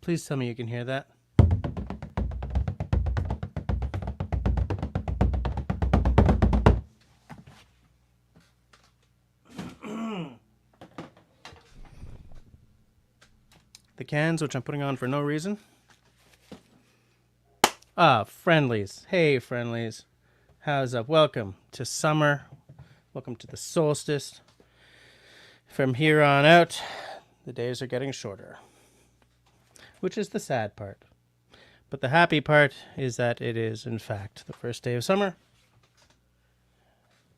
Please tell me you can hear that. The cans, which I'm putting on for no reason. Ah, friendlies. Hey, friendlies. How's up? Welcome to summer. Welcome to the solstice. From here on out, the days are getting shorter, which is the sad part. But the happy part is that it is, in fact, the first day of summer.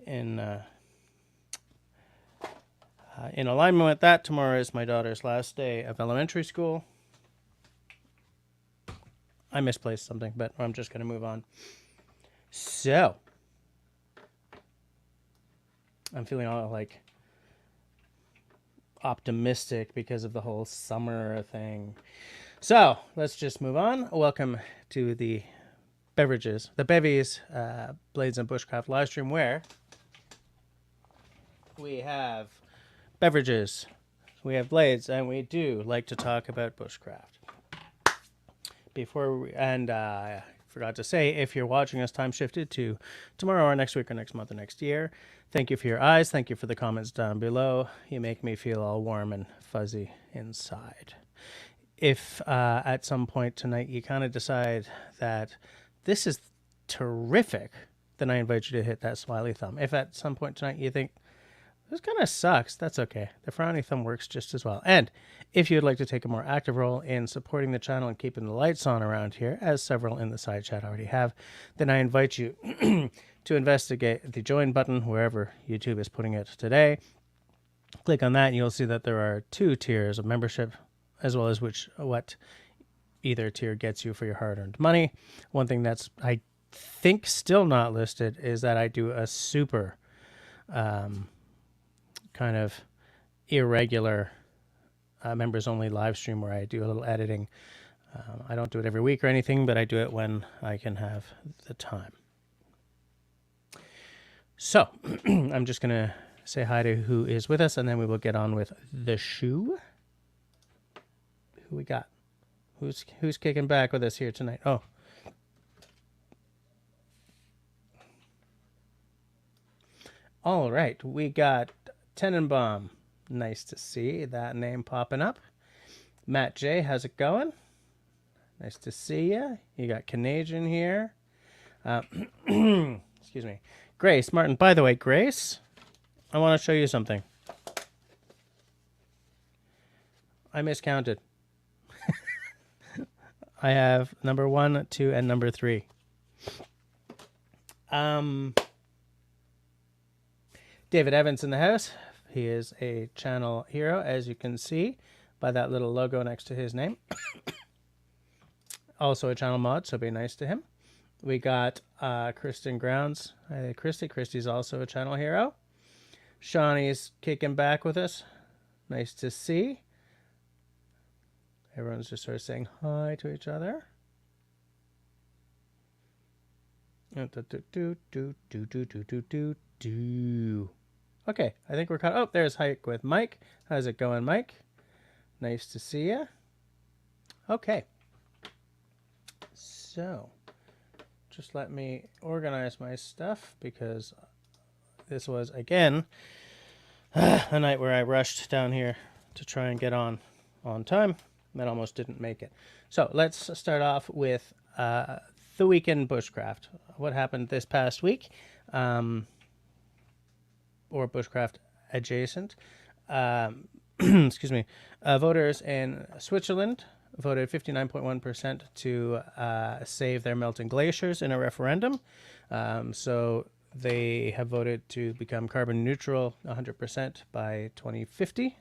In alignment with that, tomorrow is my daughter's last day of elementary school. I misplaced something, but I'm just going to move on. So, I'm feeling all like optimistic because of the whole summer thing. So, let's just move on. Welcome to the Bevvies, Blades and Bushcraft live stream, where we have beverages, we have blades, and we do like to talk about bushcraft. I forgot to say, if you're watching us time shifted to tomorrow or next week or next month or next year, thank you for your eyes. Thank you for the comments down below. You make me feel all warm and fuzzy inside. If at some point tonight you kind of decide that this is terrific, then I invite you to hit that smiley thumb. If at some point tonight you think, this kind of sucks, that's okay. The frowny thumb works just as well. And if you'd like to take a more active role in supporting the channel and keeping the lights on around here, as several in the side chat already have, then I invite you to investigate the join button wherever YouTube is putting it today. Click on that and you'll see that there are 2 tiers of membership, as well as what either tier gets you for your hard-earned money. One thing that's, I think, still not listed is that I do a super kind of irregular members only live stream where I do a little editing. I don't do it every week or anything, but I do it when I can have the time. So I'm just going to say hi to who is with us, and then we will get on with the show. Who we got? Who's kicking back with us here tonight? Oh. All right, we got Tenenbaum. Nice to see that name popping up. Matt J, how's it going? Nice to see you. You got Canadian here. Excuse me. Grace Martin. By the way, Grace, I want to show you something. I miscounted. I have number 1, 2, and number 3. David Evans in the house. He is a channel hero, as you can see by that little logo next to his name. Also a channel mod, so be nice to him. We got Kristen Grounds. Hi, Christy. Christy's also a channel hero. Shawnee's kicking back with us. Nice to see. Everyone's just sort of saying hi to each other. Okay, I think we're caught. Oh, there's Hike with Mike. How's it going, Mike? Nice to see you. Okay. So, just let me organize my stuff, because this was, again, a night where I rushed down here to try and get on time. That almost didn't make it. So, let's start off with the weekend bushcraft. What happened this past week? Or bushcraft adjacent. Excuse me. Voters in Switzerland voted 59.1% to save their melting glaciers in a referendum. So they have voted to become carbon neutral 100% by 2050.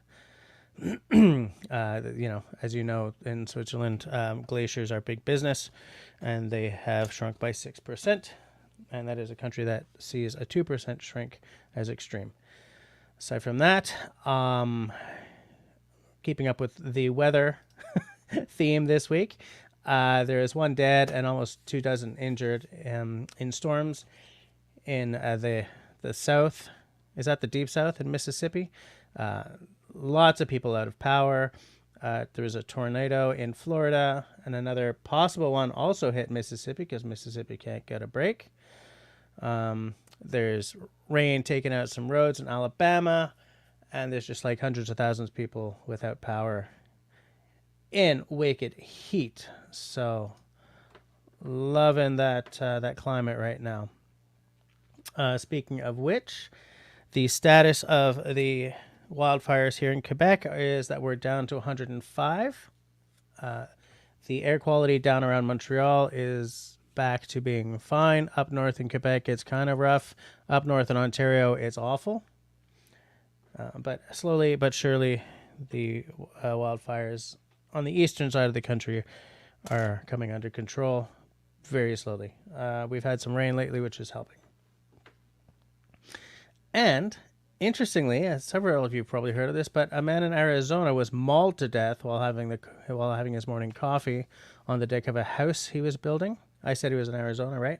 As you know, in Switzerland, glaciers are big business, and they have shrunk by 6%. And that is a country that sees a 2% shrink as extreme. Aside from that, keeping up with the weather theme this week, there is 1 dead and almost 24 injured in storms in the south. Is that the deep south in Mississippi? Lots of people out of power. There was a tornado in Florida, and another possible one also hit Mississippi because Mississippi can't get a break. There's rain taking out some roads in Alabama, and there's just like hundreds of thousands of people without power in wicked heat. So loving that climate right now. Speaking of which, the status of the wildfires here in Quebec is that we're down to 105. The air quality down around Montreal is back to being fine. Up north in Quebec, it's kind of rough. Up north in Ontario, it's awful. But slowly but surely, the wildfires on the eastern side of the country are coming under control very slowly. We've had some rain lately, which is helping. And interestingly, as several of you probably heard of this, but a man in Arizona was mauled to death while having his morning coffee on the deck of a house he was building. I said he was in Arizona, right?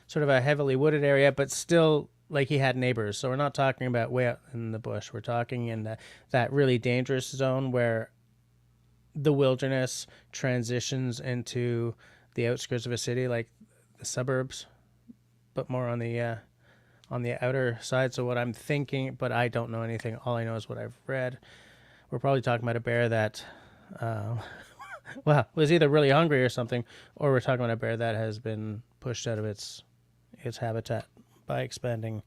Sort of a heavily wooded area, but still like he had neighbors. So we're not talking about way out in the bush. We're talking in that really dangerous zone where the wilderness transitions into the outskirts of a city, like the suburbs, but more on the outer side. So what I'm thinking, but I don't know anything. All I know is what I've read. We're probably talking about a bear that, was either really hungry or something, or we're talking about a bear that has been pushed out of its habitat by expanding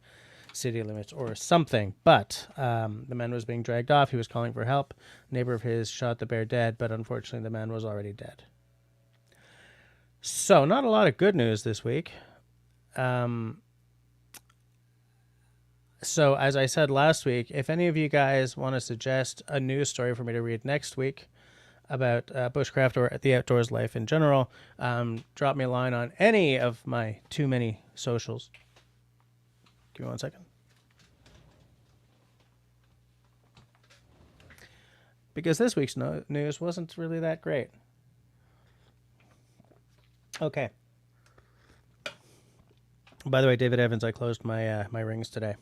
city limits or something. But the man was being dragged off. He was calling for help. A neighbor of his shot the bear dead, but unfortunately the man was already dead. So not a lot of good news this week. So as I said last week, if any of you guys want to suggest a news story for me to read next week about bushcraft or the outdoors life in general, drop me a line on any of my too many socials. Give me 1 second. Because this week's news wasn't really that great. Okay. By the way, David Evans, I closed my my rings today.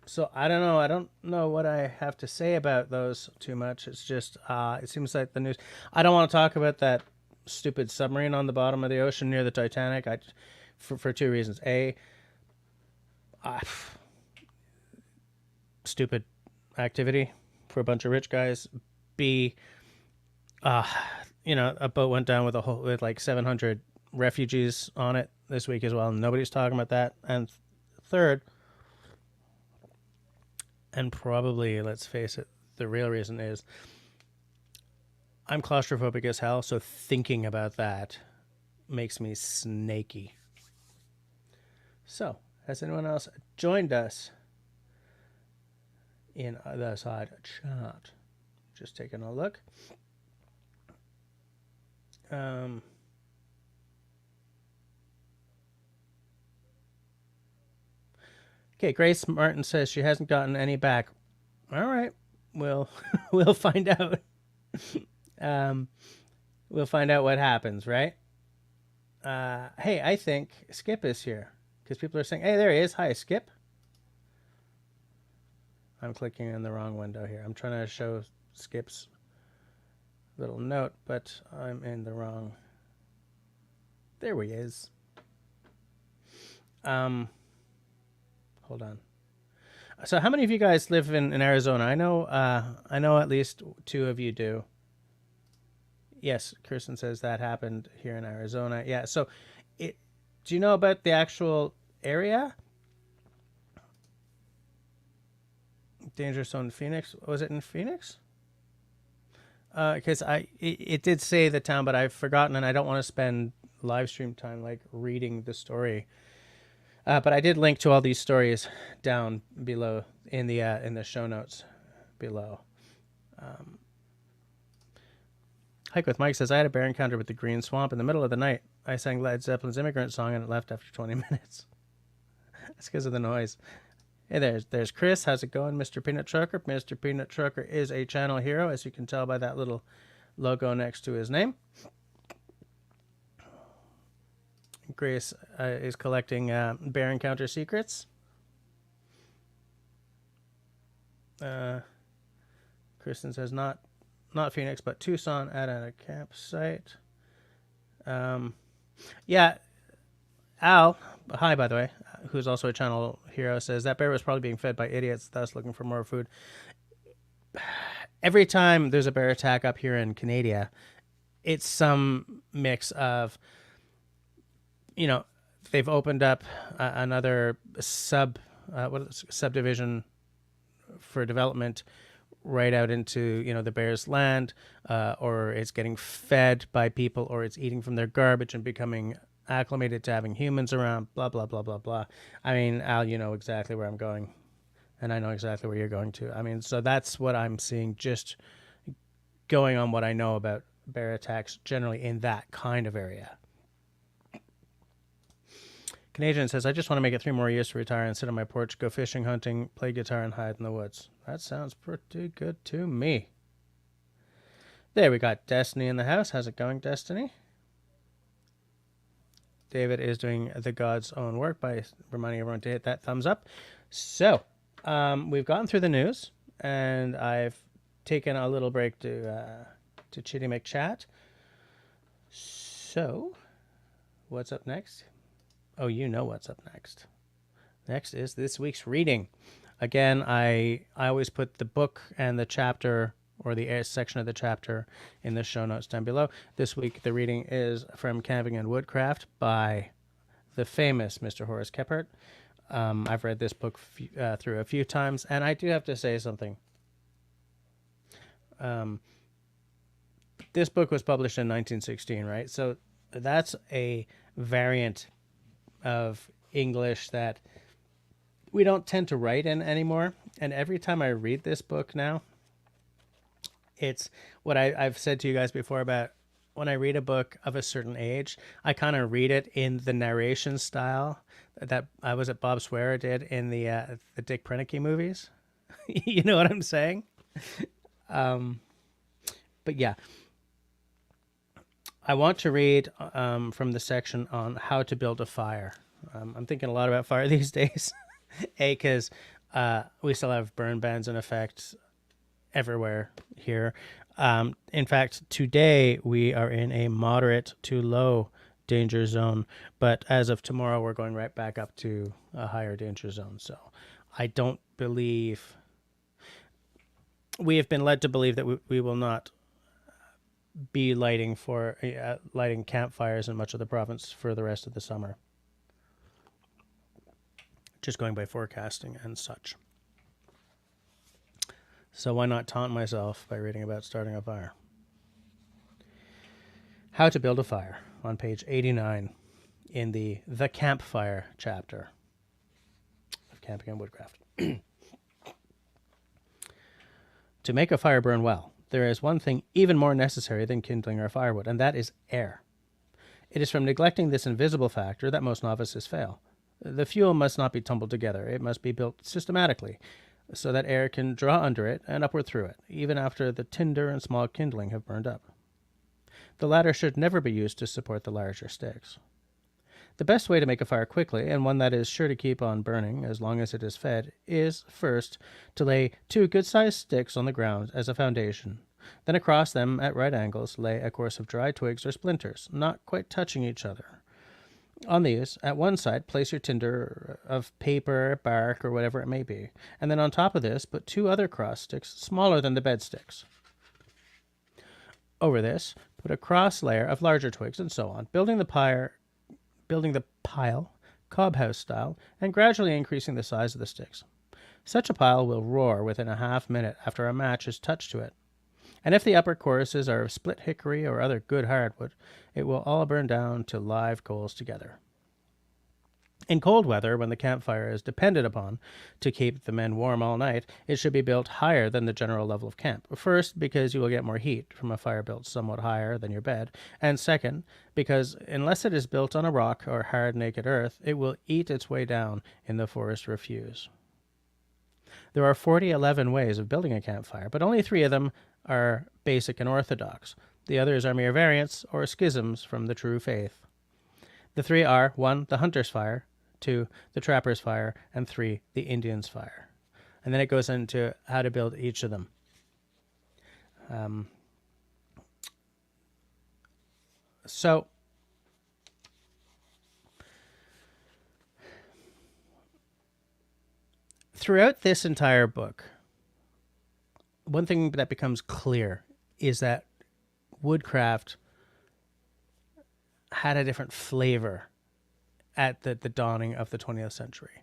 So I don't know. I don't know what I have to say about those too much. It's just it seems like the news. I don't want to talk about that stupid submarine on the bottom of the ocean near the Titanic. For two reasons. A, stupid activity for a bunch of rich guys. B, a boat went down with like 700 refugees on it this week as well, and nobody's talking about that. And third, and probably, let's face it, the real reason is I'm claustrophobic as hell, so thinking about that makes me snaky. So, has anyone else joined us in the side chat? Just taking a look. Okay, Grace Martin says she hasn't gotten any back. All right, we'll find out. We'll find out what happens, right? Hey, I think Skip is here because people are saying, "Hey, there he is. Hi, Skip." I'm clicking in the wrong window here. I'm trying to show Skip's little note, but I'm in the wrong. There he is. Hold on. So how many of you guys live in Arizona? I know at least two of you do. Yes, Kirsten says that happened here in Arizona. Yeah, so do you know about the actual area? Danger zone Phoenix. Was it in Phoenix? Because it did say the town, but I've forgotten, and I don't want to spend live stream time like reading the story. But I did link to all these stories down below in the show notes below. Hike with Mike says, I had a bear encounter with the Green Swamp in the middle of the night. I sang Led Zeppelin's Immigrant Song and it left after 20 minutes. That's because of the noise. Hey, there's Chris. How's it going, Mr. Peanut Trucker? Mr. Peanut Trucker is a channel hero, as you can tell by that little logo next to his name. Grace is collecting bear encounter secrets. Kristen says not Phoenix, but Tucson at a campsite. Yeah, Al, hi, by the way, who's also a channel hero, says that bear was probably being fed by idiots, thus looking for more food. Every time there's a bear attack up here in Canada, it's some mix of, they've opened up another subdivision for development right out into, the bear's land, or it's getting fed by people, or it's eating from their garbage and becoming acclimated to having humans around, blah, blah, blah, blah, blah. I mean, Al, you know exactly where I'm going, and I know exactly where you're going to. I mean, so that's what I'm seeing, just going on what I know about bear attacks generally in that kind of area. Canadian says, I just want to make it 3 more years to retire and sit on my porch, go fishing, hunting, play guitar, and hide in the woods. That sounds pretty good to me. There, we got Destiny in the house. How's it going, Destiny? David is doing the God's own work by reminding everyone to hit that thumbs up. So, we've gotten through the news, and I've taken a little break to Chitty McChat. So, what's up next? Oh, you know what's up next. Next is this week's reading. Again, I always put the book and the chapter, or the section of the chapter, in the show notes down below. This week, the reading is from Camping and Woodcraft by the famous Mr. Horace Kephart. I've read this book through a few times, and I do have to say something. This book was published in 1916, right? So that's a variant of English that we don't tend to write in anymore. And every time I read this book now, it's what I've said to you guys before about when I read a book of a certain age, I kind of read it in the narration style that I was at Bob Swearer did in the Dick Prenneke movies. You know what I'm saying? But yeah, I want to read from the section on how to build a fire. I'm thinking a lot about fire these days. Because we still have burn bans in effect everywhere here. In fact, today we are in a moderate to low danger zone, but as of tomorrow, we're going right back up to a higher danger zone. So I don't believe, we have been led to believe that we will not be lighting campfires in much of the province for the rest of the summer. Just going by forecasting and such. So why not taunt myself by reading about starting a fire? How to build a fire on page 89 in the Campfire chapter of Camping and Woodcraft. To make a fire burn well, there is one thing even more necessary than kindling or firewood, and that is air. It is from neglecting this invisible factor that most novices fail. The fuel must not be tumbled together. It must be built systematically so that air can draw under it and upward through it, even after the tinder and small kindling have burned up. The latter should never be used to support the larger sticks. The best way to make a fire quickly, and one that is sure to keep on burning as long as it is fed, is, first, to lay 2 good-sized sticks on the ground as a foundation. Then across them, at right angles, lay a course of dry twigs or splinters, not quite touching each other. On these, at one side, place your tinder of paper, bark, or whatever it may be, and then on top of this, put 2 other cross sticks smaller than the bed sticks. Over this, put a cross layer of larger twigs, and so on, building the pile, cob house style, and gradually increasing the size of the sticks. Such a pile will roar within a half minute after a match is touched to it. And if the upper courses are of split hickory or other good hardwood, it will all burn down to live coals together. In cold weather, when the campfire is depended upon to keep the men warm all night, it should be built higher than the general level of camp. First, because you will get more heat from a fire built somewhat higher than your bed, and second, because unless it is built on a rock or hard naked earth, it will eat its way down in the forest refuse. There are 11 ways of building a campfire, but only 3 of them are basic and orthodox. The others are mere variants or schisms from the true faith. The 3 are 1. The hunter's fire, 2. The trapper's fire, and 3. The Indian's fire. And then it goes into how to build each of them. So throughout this entire book, one thing that becomes clear is that woodcraft had a different flavor at the dawning of the 20th century.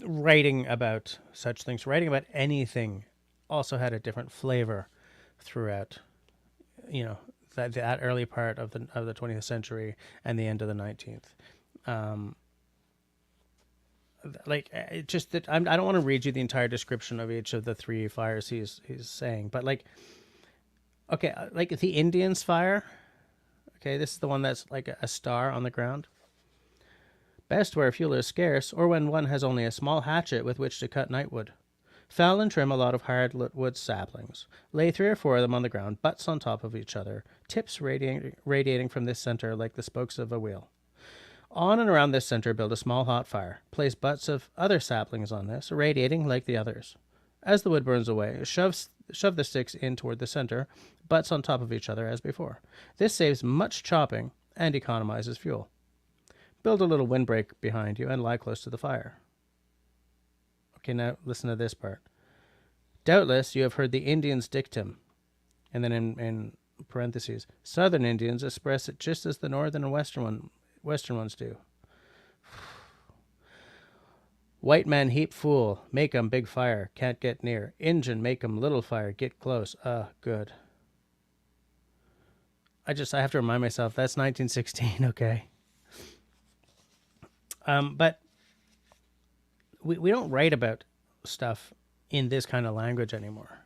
Writing about such things, writing about anything, also had a different flavor throughout, that early part of the 20th century and the end of the 19th. It just that I don't want to read you the entire description of each of the three fires he's saying, but like the Indian's fire. Okay, this is the one that's like a star on the ground. Best where fuel is scarce, or when one has only a small hatchet with which to cut nightwood. Fell and trim a lot of hardwood saplings. Lay 3 or 4 of them on the ground, butts on top of each other, tips radiating from this center like the spokes of a wheel. On and around this center build a small hot fire. Place butts of other saplings on this, radiating like the others. As the wood burns away, shove the sticks in toward the center, butts on top of each other as before. This saves much chopping and economizes fuel. Build a little windbreak behind you and lie close to the fire. Okay, now listen to this part. Doubtless you have heard the Indians' dictum. And then in parentheses, Southern Indians express it just as the Northern and Western ones do. White man heap fool, make 'em big fire, can't get near. Injun make 'em little fire, get close. Good. I have to remind myself, that's 1916, okay? But we don't write about stuff in this kind of language anymore.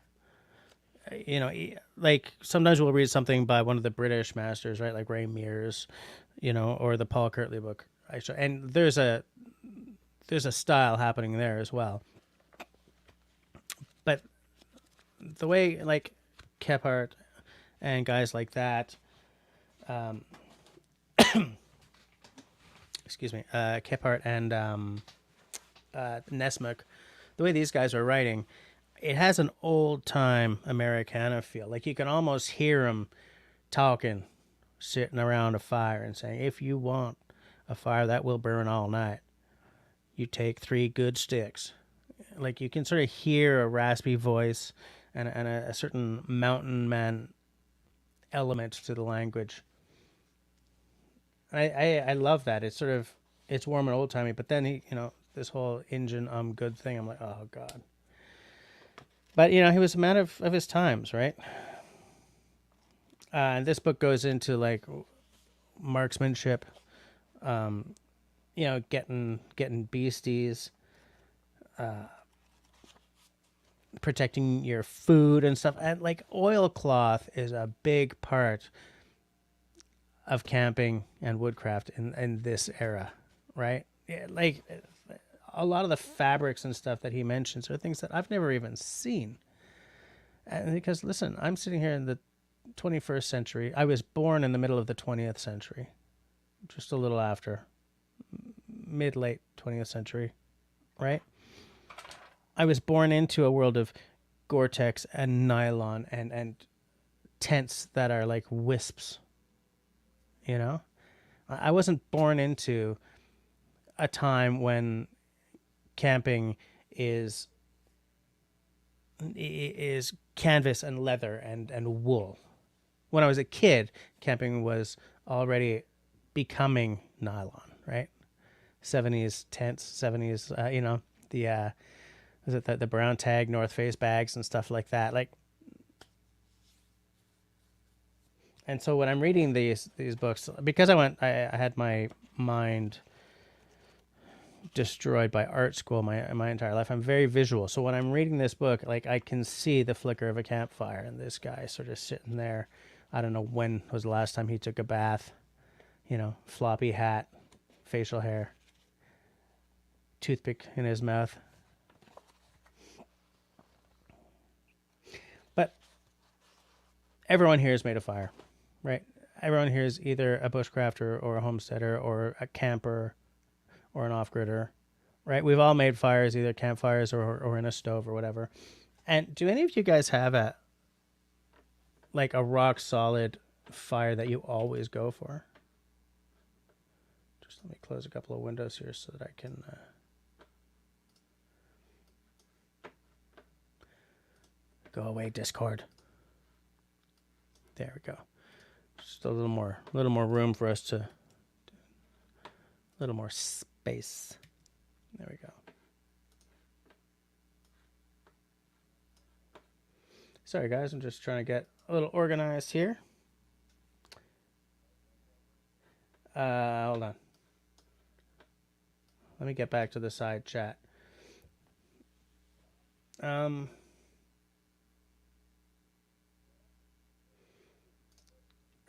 Like sometimes we'll read something by one of the British masters, right? Like Ray Mears, or the Paul Kirtley book. And there's a style happening there as well. But the way like Kephart and guys like that, excuse me, Kephart and Nesmuk, the way these guys are writing, it has an old-time Americana feel. Like you can almost hear them talking, sitting around a fire and saying, if you want a fire that will burn all night, you take 3 good sticks. Like you can sort of hear a raspy voice and a certain mountain man element to the language. I love that. It's warm and old timey, but then this whole Injun good thing, I'm like, oh God. But he was a man of his times, right? And this book goes into like marksmanship, getting beasties, protecting your food and stuff. And like oilcloth is a big part of camping and woodcraft in this era, right? Yeah, like a lot of the fabrics and stuff that he mentions are things that I've never even seen. And because listen, I'm sitting here in the 21st century. I was born in the middle of the 20th century, just a little after, mid-late 20th century, right? I was born into a world of Gore-Tex and nylon and tents that are like wisps, I wasn't born into a time when camping is canvas and leather and wool. When I was a kid, camping was already becoming nylon, right? 70s tents, 70s, was it the brown tag North Face bags and stuff like that? Like, and so when I'm reading these books, because I had my mind destroyed by art school my entire life. I'm very visual. So when I'm reading this book, like I can see the flicker of a campfire and this guy sort of sitting there. I don't know when was the last time he took a bath, floppy hat, facial hair, toothpick in his mouth. But everyone here is made of fire, right? Everyone here is either a bushcrafter or a homesteader or a camper or an off-gridder, right? We've all made fires, either campfires or in a stove or whatever. And do any of you guys have a rock solid fire that you always go for? Just let me close a couple of windows here so that I can go away, Discord. There we go. Just a little more room for us to, a little more space. There we go. Sorry guys, I'm just trying to get a little organized here. Hold on. Let me get back to the side chat.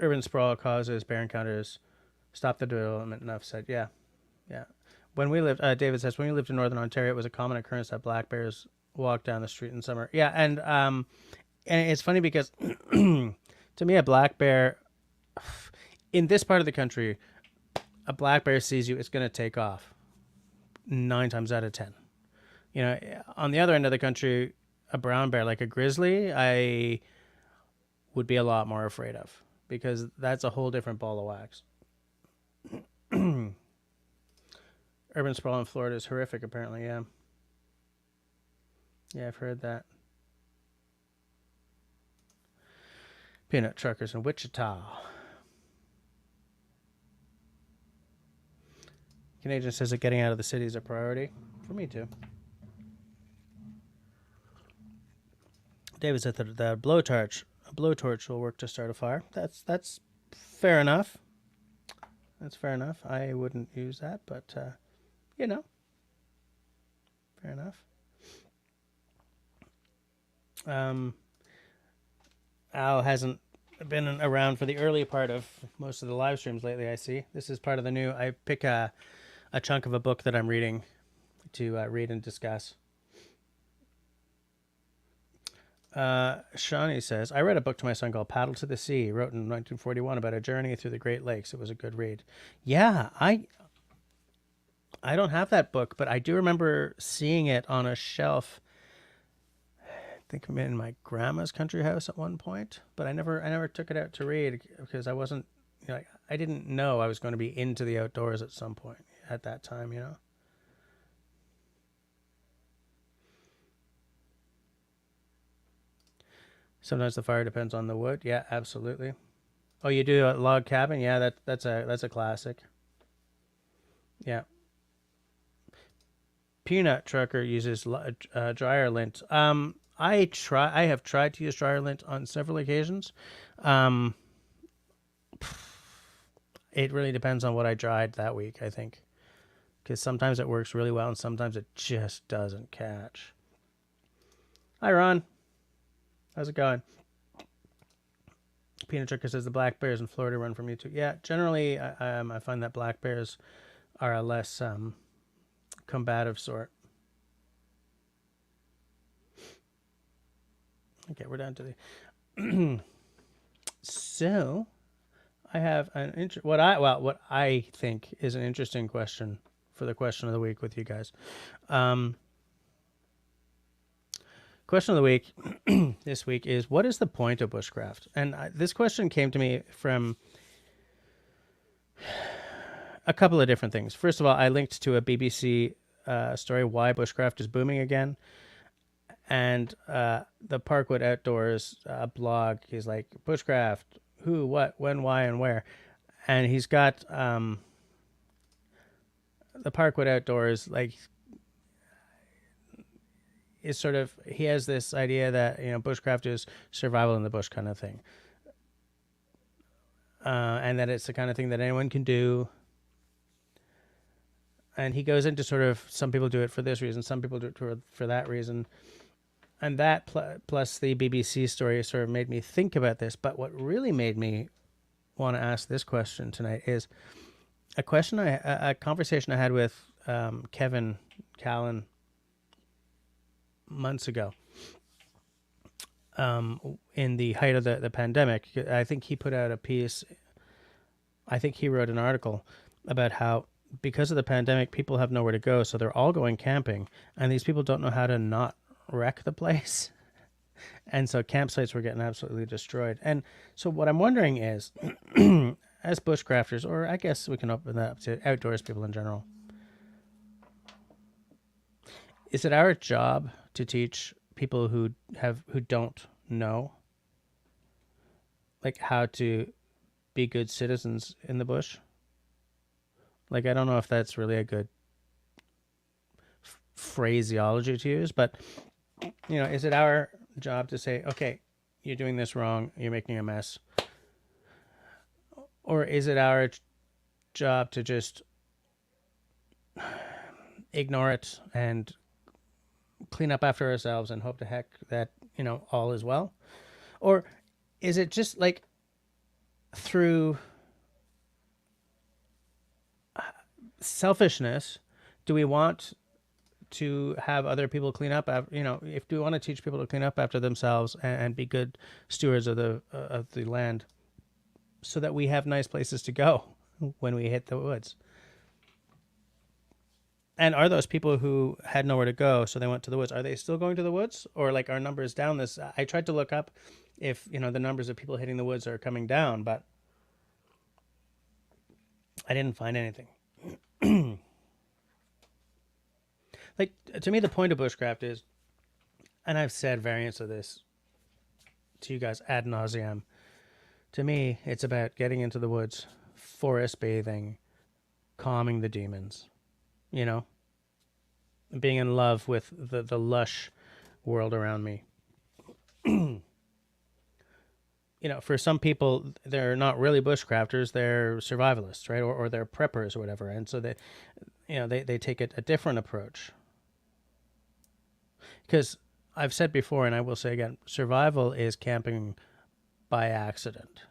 Urban sprawl causes bear encounters. Stop the development. Enough said. Yeah. When we lived, David says, when we lived in Northern Ontario, it was a common occurrence that black bears walk down the street in summer. Yeah, and it's funny because to me, a black bear in this part of the country, a black bear sees you, it's going to take off 9 times out of 10. You know, on the other end of the country, a brown bear like a grizzly, I would be a lot more afraid of, because that's a whole different ball of wax. Urban sprawl in Florida is horrific, apparently, yeah. Yeah, I've heard that. Peanut truckers in Wichita. Canadian says that getting out of the city is a priority. For me, too. David said that the blowtorch will work to start a fire. That's fair enough. That's fair enough. I wouldn't use that, but, you know, fair enough. Al hasn't been around for the early part of most of the live streams lately, I see. This is part of the new, I pick a chunk of a book that I'm reading to read and discuss. Shawnee says, I read a book to my son called Paddle to the Sea, wrote in 1941 about a journey through the Great Lakes. It was a good read. Yeah, I don't have that book, but I do remember seeing it on a shelf. I think I'm in my grandma's country house at one point, but I never took it out to read because I wasn't, you know, I didn't know I was going to be into the outdoors at some point at that time, you know. Sometimes the fire depends on the wood. Yeah, absolutely. Oh, you do a log cabin? Yeah, that's a classic. Yeah. Peanut trucker uses dryer lint. I have tried to use dryer lint on several occasions. It really depends on what I dried that week, I think, because sometimes it works really well and sometimes it just doesn't catch. Hi, Ron. How's it going? Peanut trucker says the black bears in Florida run from you too. Yeah, generally, I find that black bears are a less combative sort. Okay, we're down to the. So, I have what I think is an interesting question for the question of the week with you guys. Question of the week this week is, what is the point of bushcraft? And this question came to me from a couple of different things. First of all, I linked to a BBC story, Why Bushcraft is Booming Again. And the Parkwood Outdoors blog is like, bushcraft, who, what, when, why, and where. And he's got the Parkwood Outdoors, like, is sort of, he has this idea that, you know, bushcraft is survival in the bush kind of thing. And that it's the kind of thing that anyone can do. And he goes into sort of, some people do it for this reason, some people do it for that reason. And that plus the BBC story sort of made me think about this. But what really made me want to ask this question tonight is a conversation I had with Kevin Callan months ago, in the height of the pandemic. I think he put out a piece, I think he wrote an article about how because of the pandemic, people have nowhere to go, so they're all going camping, and these people don't know how to not wreck the place. And so campsites were getting absolutely destroyed. And so what I'm wondering is, as bushcrafters, or I guess we can open that up to outdoors people in general, is it our job to teach people who don't know, like, how to be good citizens in the bush? Like, I don't know if that's really a good phraseology to use, but, is it our job to say, okay, you're doing this wrong, you're making a mess? Or is it our job to just ignore it and clean up after ourselves and hope to heck that, all is well? Or is it just like through selfishness, do we want to have other people clean up after, if we want to teach people to clean up after themselves and be good stewards of the land, so that we have nice places to go when we hit the woods? And are those people who had nowhere to go, so they went to the woods, are they still going to the woods? Or like, our numbers down this? I tried to look up if, the numbers of people hitting the woods are coming down, but I didn't find anything. Like, to me, the point of bushcraft is, and I've said variants of this to you guys ad nauseum, to me, it's about getting into the woods, forest bathing, calming the demons, being in love with the lush world around me. For some people, they're not really bushcrafters, they're survivalists, right? Or they're preppers or whatever. And so they take a different approach. Because I've said before, and I will say again, survival is camping by accident,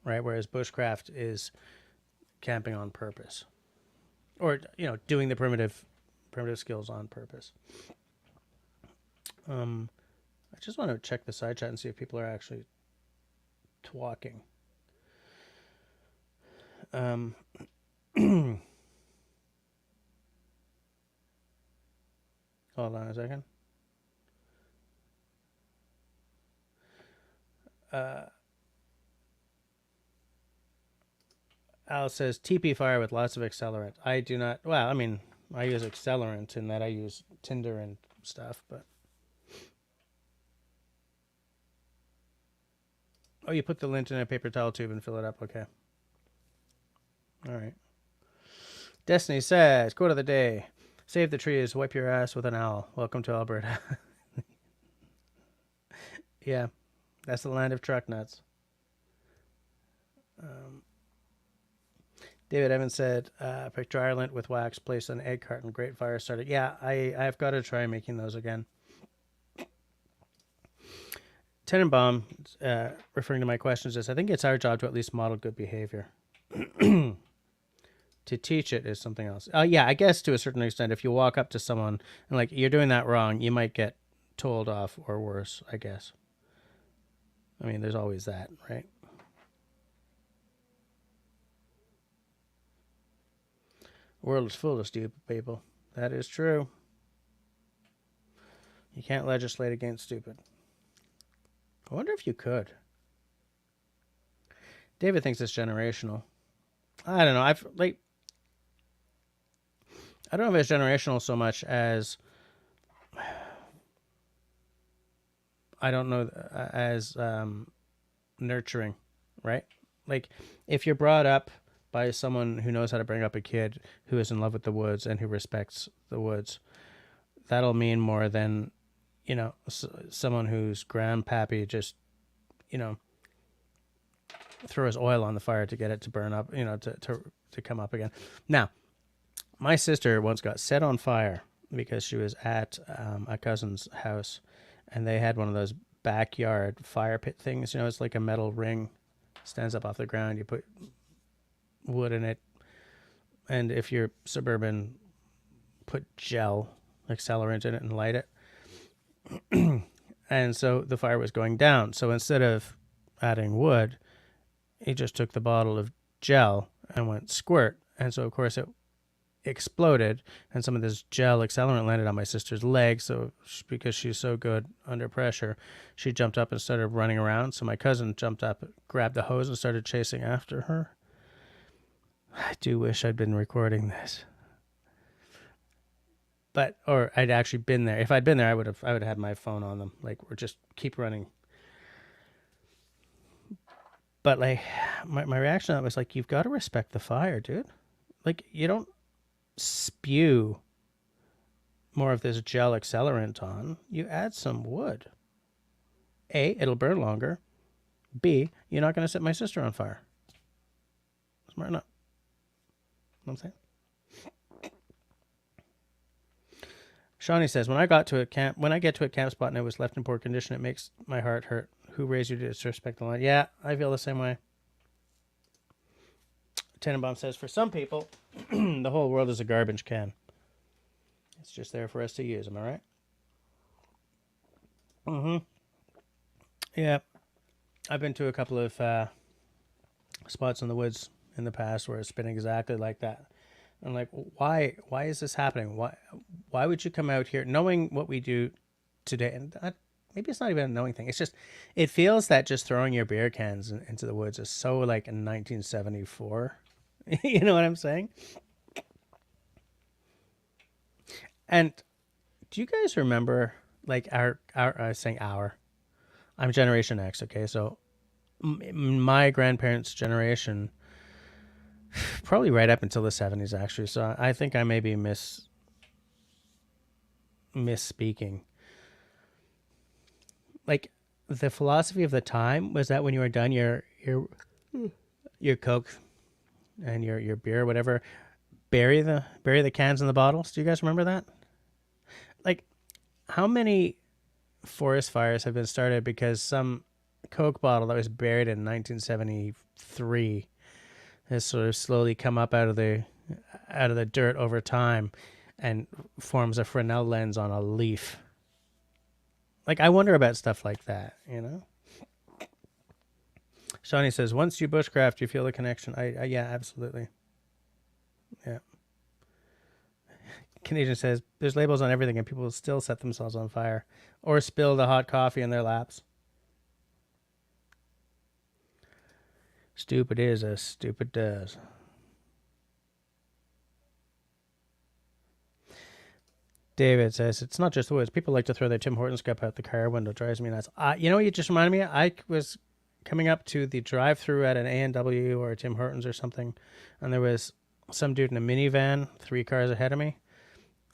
right? Whereas bushcraft is camping on purpose, or doing the primitive skills on purpose. I just want to check the side chat and see if people are actually talking. Hold on a second. Al says TP fire with lots of accelerant. I do not. Well, I mean, I use accelerant in that I use tinder and stuff, but. Oh, you put the lint in a paper towel tube and fill it up. Okay. All right. Destiny says, quote of the day: "Save the trees, wipe your ass with an owl. Welcome to Alberta." Yeah, that's the land of truck nuts. David Evans said, "Pick dryer lint with wax, place an egg carton, great fire starter." Yeah, I've got to try making those again. Tenenbaum, referring to my questions, says, "I think it's our job to at least model good behavior." To teach it is something else. Yeah, I guess to a certain extent, if you walk up to someone and like, you're doing that wrong, you might get told off or worse, I guess. I mean, there's always that, right? The world is full of stupid people. That is true. You can't legislate against stupid. I wonder if you could. David thinks it's generational. I don't know. I don't know if it's generational so much as I don't know as nurturing, right? Like, if you're brought up by someone who knows how to bring up a kid who is in love with the woods and who respects the woods, that'll mean more than, someone whose grandpappy just, throws oil on the fire to get it to burn up, to come up again. Now, my sister once got set on fire because she was at a cousin's house, and they had one of those backyard fire pit things. It's like a metal ring, stands up off the ground. You put wood in it, and if you're suburban, put gel accelerant in it and light it. And so the fire was going down. So instead of adding wood, he just took the bottle of gel and went squirt. And so, of course, it exploded, and some of this gel accelerant landed on my sister's leg. So because she's so good under pressure, she jumped up and started running around. So my cousin jumped up, grabbed the hose, and started chasing after her. I do wish I'd been recording this, or I'd actually been there. If I'd been there, I would have had my phone on them, like, or just keep running. But like, my reaction to that was like, you've got to respect the fire, dude. Like, you don't spew more of this gel accelerant on. You add some wood. A, it'll burn longer. B, you're not going to set my sister on fire. Smart enough. You know what I'm saying? Shawnee says, when I get to a camp spot and it was left in poor condition, it makes my heart hurt. Who raised you to disrespect the line? Yeah, I feel the same way. Tenenbaum says, for some people, the whole world is a garbage can. It's just there for us to use. Am I right? Mm-hmm. Yeah. I've been to a couple of spots in the woods in the past where it's been exactly like that. I'm like, why is this happening? Why would you come out here knowing what we do today? And maybe it's not even a knowing thing. It's just, it feels that just throwing your beer cans into the woods is so like in 1974. You know what I'm saying? And do you guys remember like I'm Generation X, okay? So my grandparents' generation, probably right up until the 70s, actually. So I think I may be misspeaking. Like, the philosophy of the time was that when you were done your Coke and your beer or whatever, bury the cans in the bottles. Do you guys remember that? Like, how many forest fires have been started because some Coke bottle that was buried in 1973 has sort of slowly come up out of the dirt over time and forms a Fresnel lens on a leaf. Like, I wonder about stuff like that, you know? Shawnee says, once you bushcraft, you feel the connection. Yeah, absolutely. Yeah. Canadian says, there's labels on everything and people still set themselves on fire or spill the hot coffee in their laps. Stupid is as stupid does. David says, it's not just the woods. People like to throw their Tim Hortons cup out the car window. Drives me nuts. You know what you just reminded me of? I was coming up to the drive-thru at an A&W or a Tim Hortons or something, and there was some dude in a minivan 3 cars ahead of me,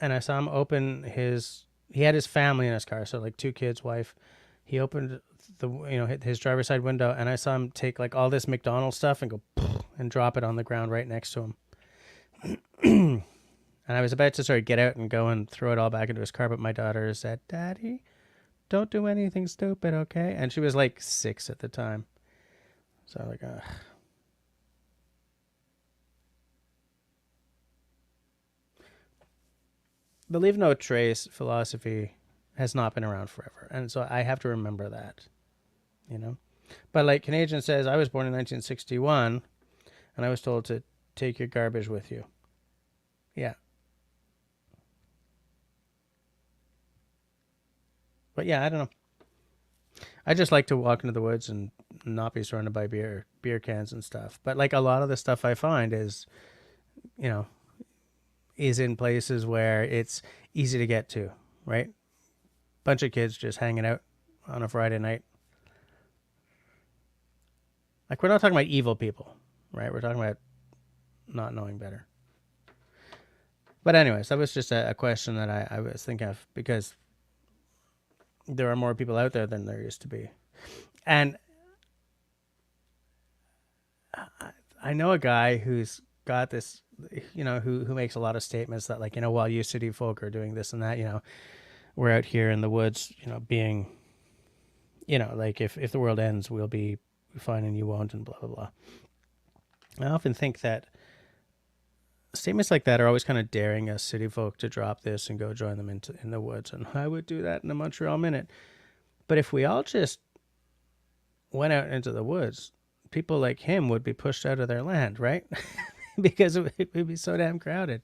and I saw him open he had his family in his car, so like 2 kids, wife. He opened his driver's side window, and I saw him take like all this McDonald's stuff and go and drop it on the ground right next to him. And I was about to sort of get out and go and throw it all back into his car, but my daughter said, Daddy, don't do anything stupid, okay? And she was like 6 at the time. So I was like, ugh. The leave no trace philosophy has not been around forever. And so I have to remember that, you know? But like Canadian says, I was born in 1961, and I was told to take your garbage with you. Yeah. But yeah, I don't know. I just like to walk into the woods and not be surrounded by beer cans and stuff. But like a lot of the stuff I find is, is in places where it's easy to get to, right? Bunch of kids just hanging out on a Friday night. Like, we're not talking about evil people, right? We're talking about not knowing better. But anyways, that was just a question that I was thinking of, because there are more people out there than there used to be. And I know a guy who's got this, who makes a lot of statements that, like, while you city folk are doing this and that, we're out here in the woods, being, like, if the world ends, we'll be fine and you won't, and blah, blah, blah. I often think that statements like that are always kind of daring us city folk to drop this and go join them in the woods. And I would do that in a Montreal minute. But if we all just went out into the woods, people like him would be pushed out of their land, right? Because it would be so damn crowded.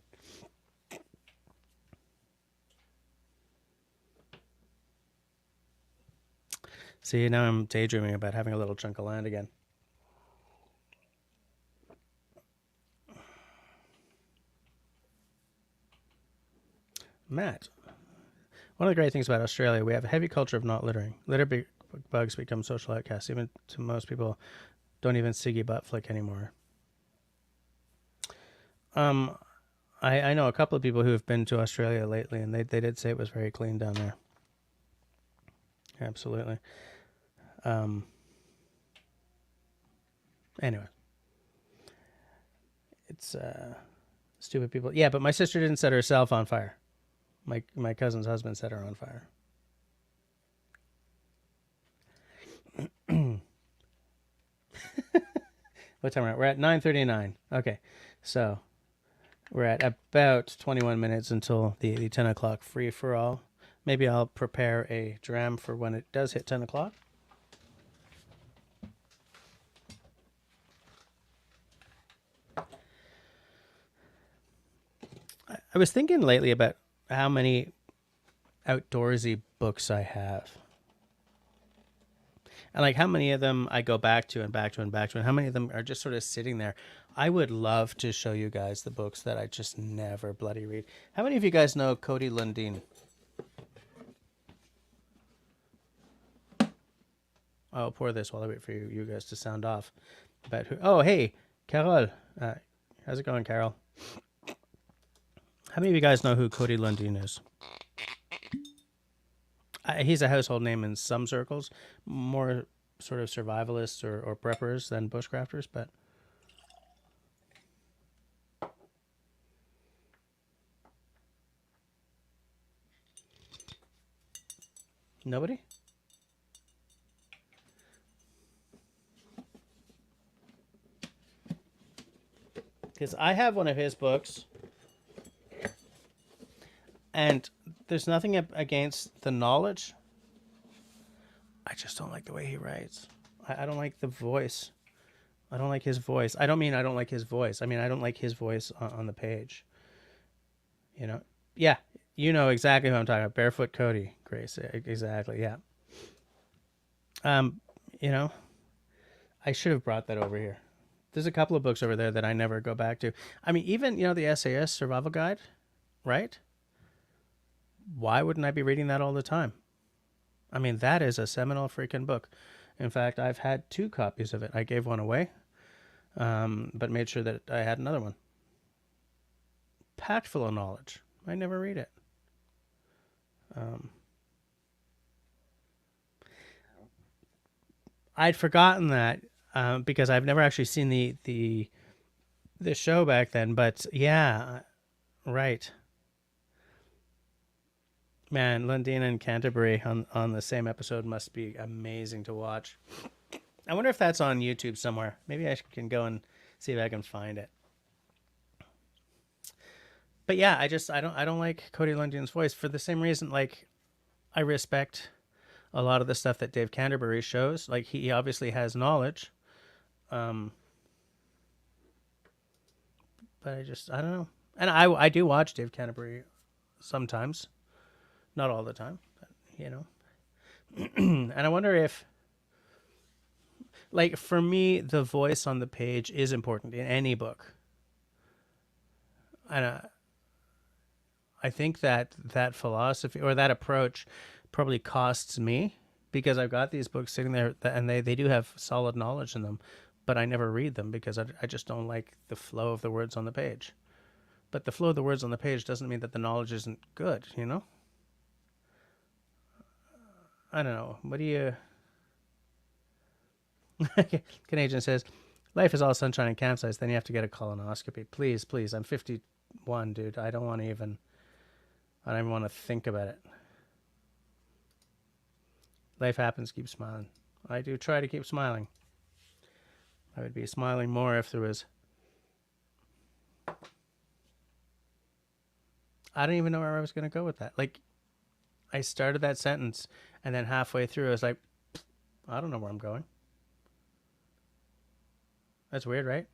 See, now I'm daydreaming about having a little chunk of land again. Matt, one of the great things about Australia, we have a heavy culture of not littering. Bugs become social outcasts. Even to most people, don't even Siggy butt flick anymore. I know a couple of people who have been to Australia lately, and they did say it was very clean down there. Absolutely. Anyway, it's stupid people. Yeah, but my sister didn't set herself on fire. My cousin's husband set her on fire. What time are we at? We're at 9:39. Okay, so we're at about 21 minutes until the 10 o'clock free for all. Maybe I'll prepare a dram for when it does hit 10 o'clock. I was thinking lately about how many outdoorsy books I have. And like how many of them I go back to and back to and back to, and how many of them are just sort of sitting there. I would love to show you guys the books that I just never bloody read. How many of you guys know Cody Lundin? I'll pour this while I wait for you guys to sound off. About who? Oh, hey, Carol. How's it going, Carol? How many of you guys know who Cody Lundin is? He's a household name in some circles, more sort of survivalists or preppers than bushcrafters, but nobody? Because I have one of his books, and there's nothing against the knowledge. I just don't like the way he writes. I don't like the voice. I don't like his voice. I don't mean I don't like his voice. I mean I don't like his voice on the page. You know? Yeah, you know exactly who I'm talking about. Barefoot Cody, Grace. Exactly, yeah. You know, I should have brought that over here. There's a couple of books over there that I never go back to. I mean, even, you know, the SAS Survival Guide, right? Why wouldn't I be reading that all the time? I mean, that is a seminal freaking book. In fact, I've had 2 copies of it. I gave one away, but made sure that I had another one. Packed full of knowledge. I never read it. I'd forgotten that because I've never actually seen the show back then. But yeah, right. Man, Lundin and Canterbury on the same episode must be amazing to watch. I wonder if that's on YouTube somewhere. Maybe I can go and see if I can find it. But yeah, I don't like Cody Lundin's voice for the same reason. Like, I respect a lot of the stuff that Dave Canterbury shows. Like, he obviously has knowledge. But I don't know. And I do watch Dave Canterbury sometimes. Not all the time, but, you know. And I wonder if, like, for me, the voice on the page is important in any book. And I think that philosophy or that approach probably costs me because I've got these books sitting there and they do have solid knowledge in them, but I never read them because I just don't like the flow of the words on the page. But the flow of the words on the page doesn't mean that the knowledge isn't good, you know? I don't know. What do you... Canadian says, life is all sunshine and campsites, then you have to get a colonoscopy. Please, please. I'm 51, dude. I don't even want to think about it. Life happens. Keep smiling. I do try to keep smiling. I would be smiling more if there was... I don't even know where I was going to go with that. Like, I started that sentence, and then halfway through, I was like, I don't know where I'm going. That's weird, right?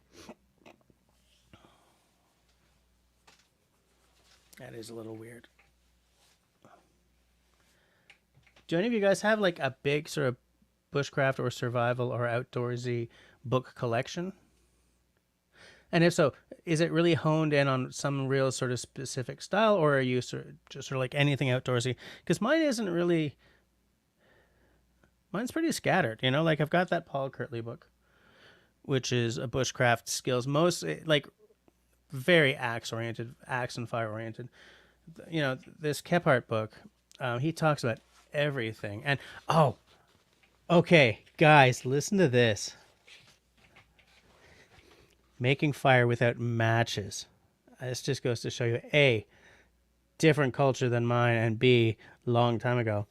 That is a little weird. Do any of you guys have, like, a big sort of bushcraft or survival or outdoorsy book collection? And if so, is it really honed in on some real sort of specific style, or are you just sort of like anything outdoorsy? Because mine isn't really. Mine's pretty scattered, you know. Like I've got that Paul Kirtley book, which is a bushcraft skills, most like very axe and fire oriented. You know, this Kephart book, he talks about everything. And okay, guys, listen to this. Making fire without matches. This just goes to show you, A, different culture than mine, and B, long time ago.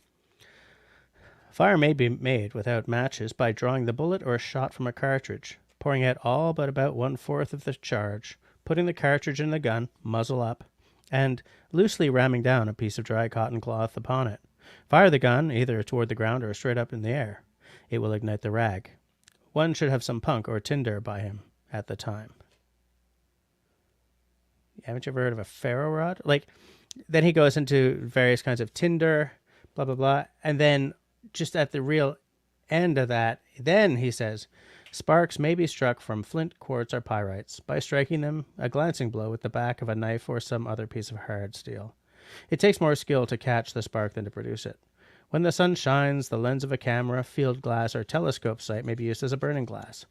Fire may be made without matches by drawing the bullet or a shot from a cartridge, pouring out all but about 1/4 of the charge, putting the cartridge in the gun, muzzle up, and loosely ramming down a piece of dry cotton cloth upon it. Fire the gun either toward the ground or straight up in the air. It will ignite the rag. One should have some punk or tinder by him at the time. Haven't you ever heard of a ferro rod? Like, then he goes into various kinds of tinder, blah, blah, blah. And then just at the real end of that, then he says, sparks may be struck from flint, quartz, or pyrites by striking them a glancing blow with the back of a knife or some other piece of hard steel. It takes more skill to catch the spark than to produce it. When the sun shines, the lens of a camera, field glass, or telescope sight may be used as a burning glass.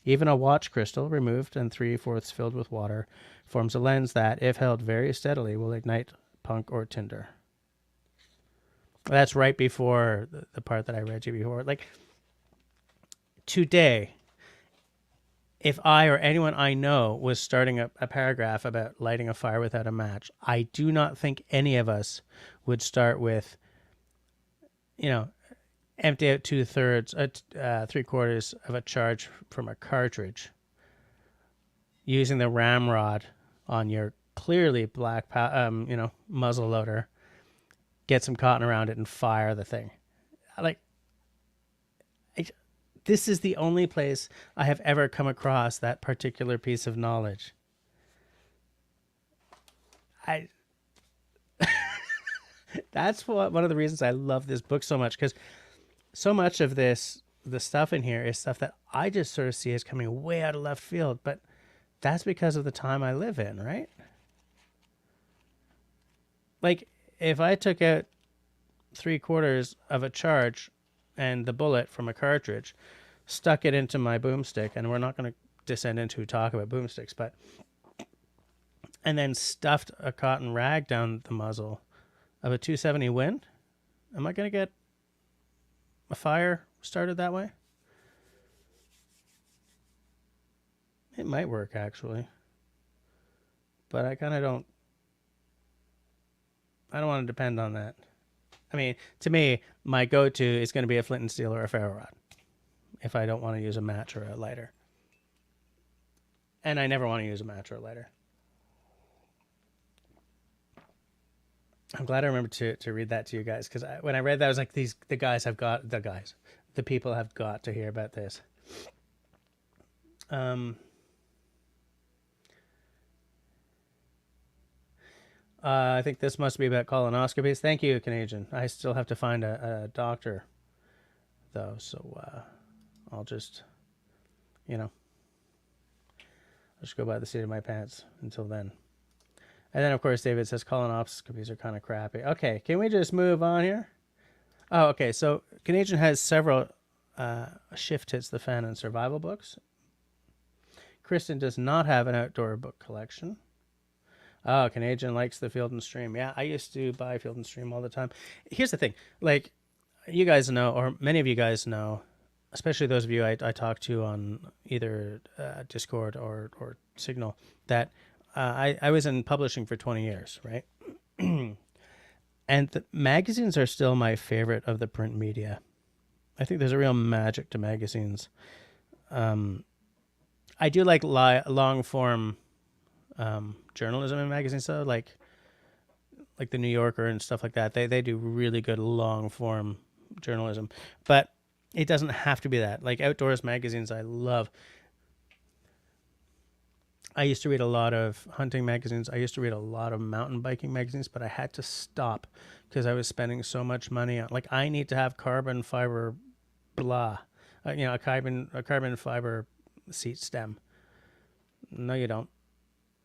Even a watch crystal, removed and 3/4 filled with water, forms a lens that, if held very steadily, will ignite punk or tinder. That's right before the part that I read you before. Like, today, if I or anyone I know was starting a paragraph about lighting a fire without a match, I do not think any of us would start with, you know, empty out 2/3, 3/4 of a charge from a cartridge, using the ramrod on your clearly black, muzzle loader, get some cotton around it, and fire the thing. This is the only place I have ever come across that particular piece of knowledge. That's one of the reasons I love this book so much, because so much of the stuff in here is stuff that I just sort of see as coming way out of left field, but that's because of the time I live in, right? Like, if I took out 3/4 of a charge and the bullet from a cartridge, stuck it into my boomstick, and we're not going to descend into talk about boomsticks, but, and then stuffed a cotton rag down the muzzle of a 270 Win, am I going to get a fire started that way? It might work, actually, but I kind of don't. I don't want to depend on that. I mean, to me, my go-to is going to be a flint and steel or a ferro rod if I don't want to use a match or a lighter. And I never want to use a match or a lighter. I'm glad I remembered to read that to you guys, because when I read that, I was like, the people have got to hear about this. I think this must be about colonoscopies. Thank you, Canadian. I still have to find a doctor, though, so I'll just, I'll just go by the seat of my pants until then. And then, of course, David says colonoscopies are kind of crappy. Okay, can we just move on here? Oh, okay, so Canadian has several Shift Hits the Fan and survival books. Kristen does not have an outdoor book collection. Oh, Canadian likes the Field and Stream. Yeah, I used to buy Field and Stream all the time. Here's the thing. Like, you guys know, or many of you guys know, especially those of you I talk to on either Discord or Signal, that I was in publishing for 20 years, right? And the magazines are still my favorite of the print media. I think there's a real magic to magazines. I do like long-form journalism in magazines, so like the New Yorker and stuff like that. They do really good long-form journalism, but it doesn't have to be that. Like outdoors magazines, I love. I used to read a lot of hunting magazines. I used to read a lot of mountain biking magazines, but I had to stop because I was spending so much money on, like, I need to have carbon fiber blah. A carbon fiber seat stem. No, you don't.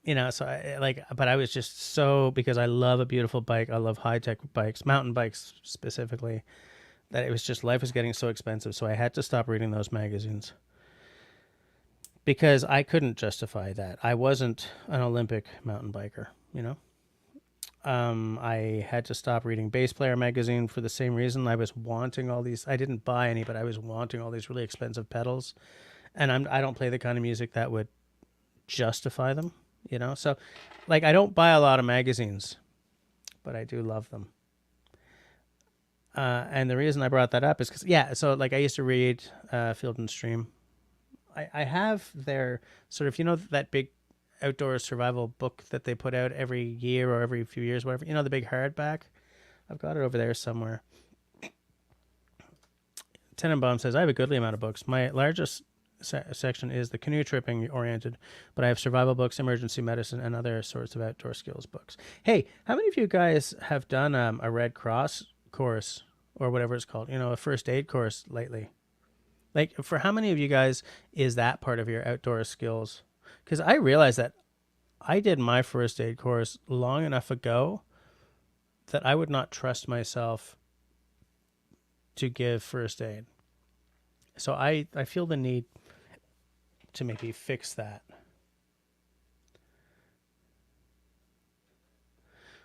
So but I was just because I love a beautiful bike. I love high-tech bikes, mountain bikes specifically, that it was just, life was getting so expensive. So I had to stop reading those magazines because I couldn't justify that. I wasn't an Olympic mountain biker, I had to stop reading Bass Player magazine for the same reason. I was wanting all these, I didn't buy any, but I was wanting all these really expensive pedals. And I don't play the kind of music that would justify them, So I don't buy a lot of magazines, but I do love them. And the reason I brought that up is because, so I used to read Field and Stream. I have their sort of, that big outdoor survival book that they put out every year or every few years, whatever, the big hardback. I've got it over there somewhere. Tenenbaum says, I have a goodly amount of books. My largest section is the canoe tripping oriented, but I have survival books, emergency medicine, and other sorts of outdoor skills books. Hey, how many of you guys have done a Red Cross course or whatever it's called, a first aid course lately? For how many of you guys is that part of your outdoor skills? Because I realized that I did my first aid course long enough ago that I would not trust myself to give first aid. So I feel the need to maybe fix that.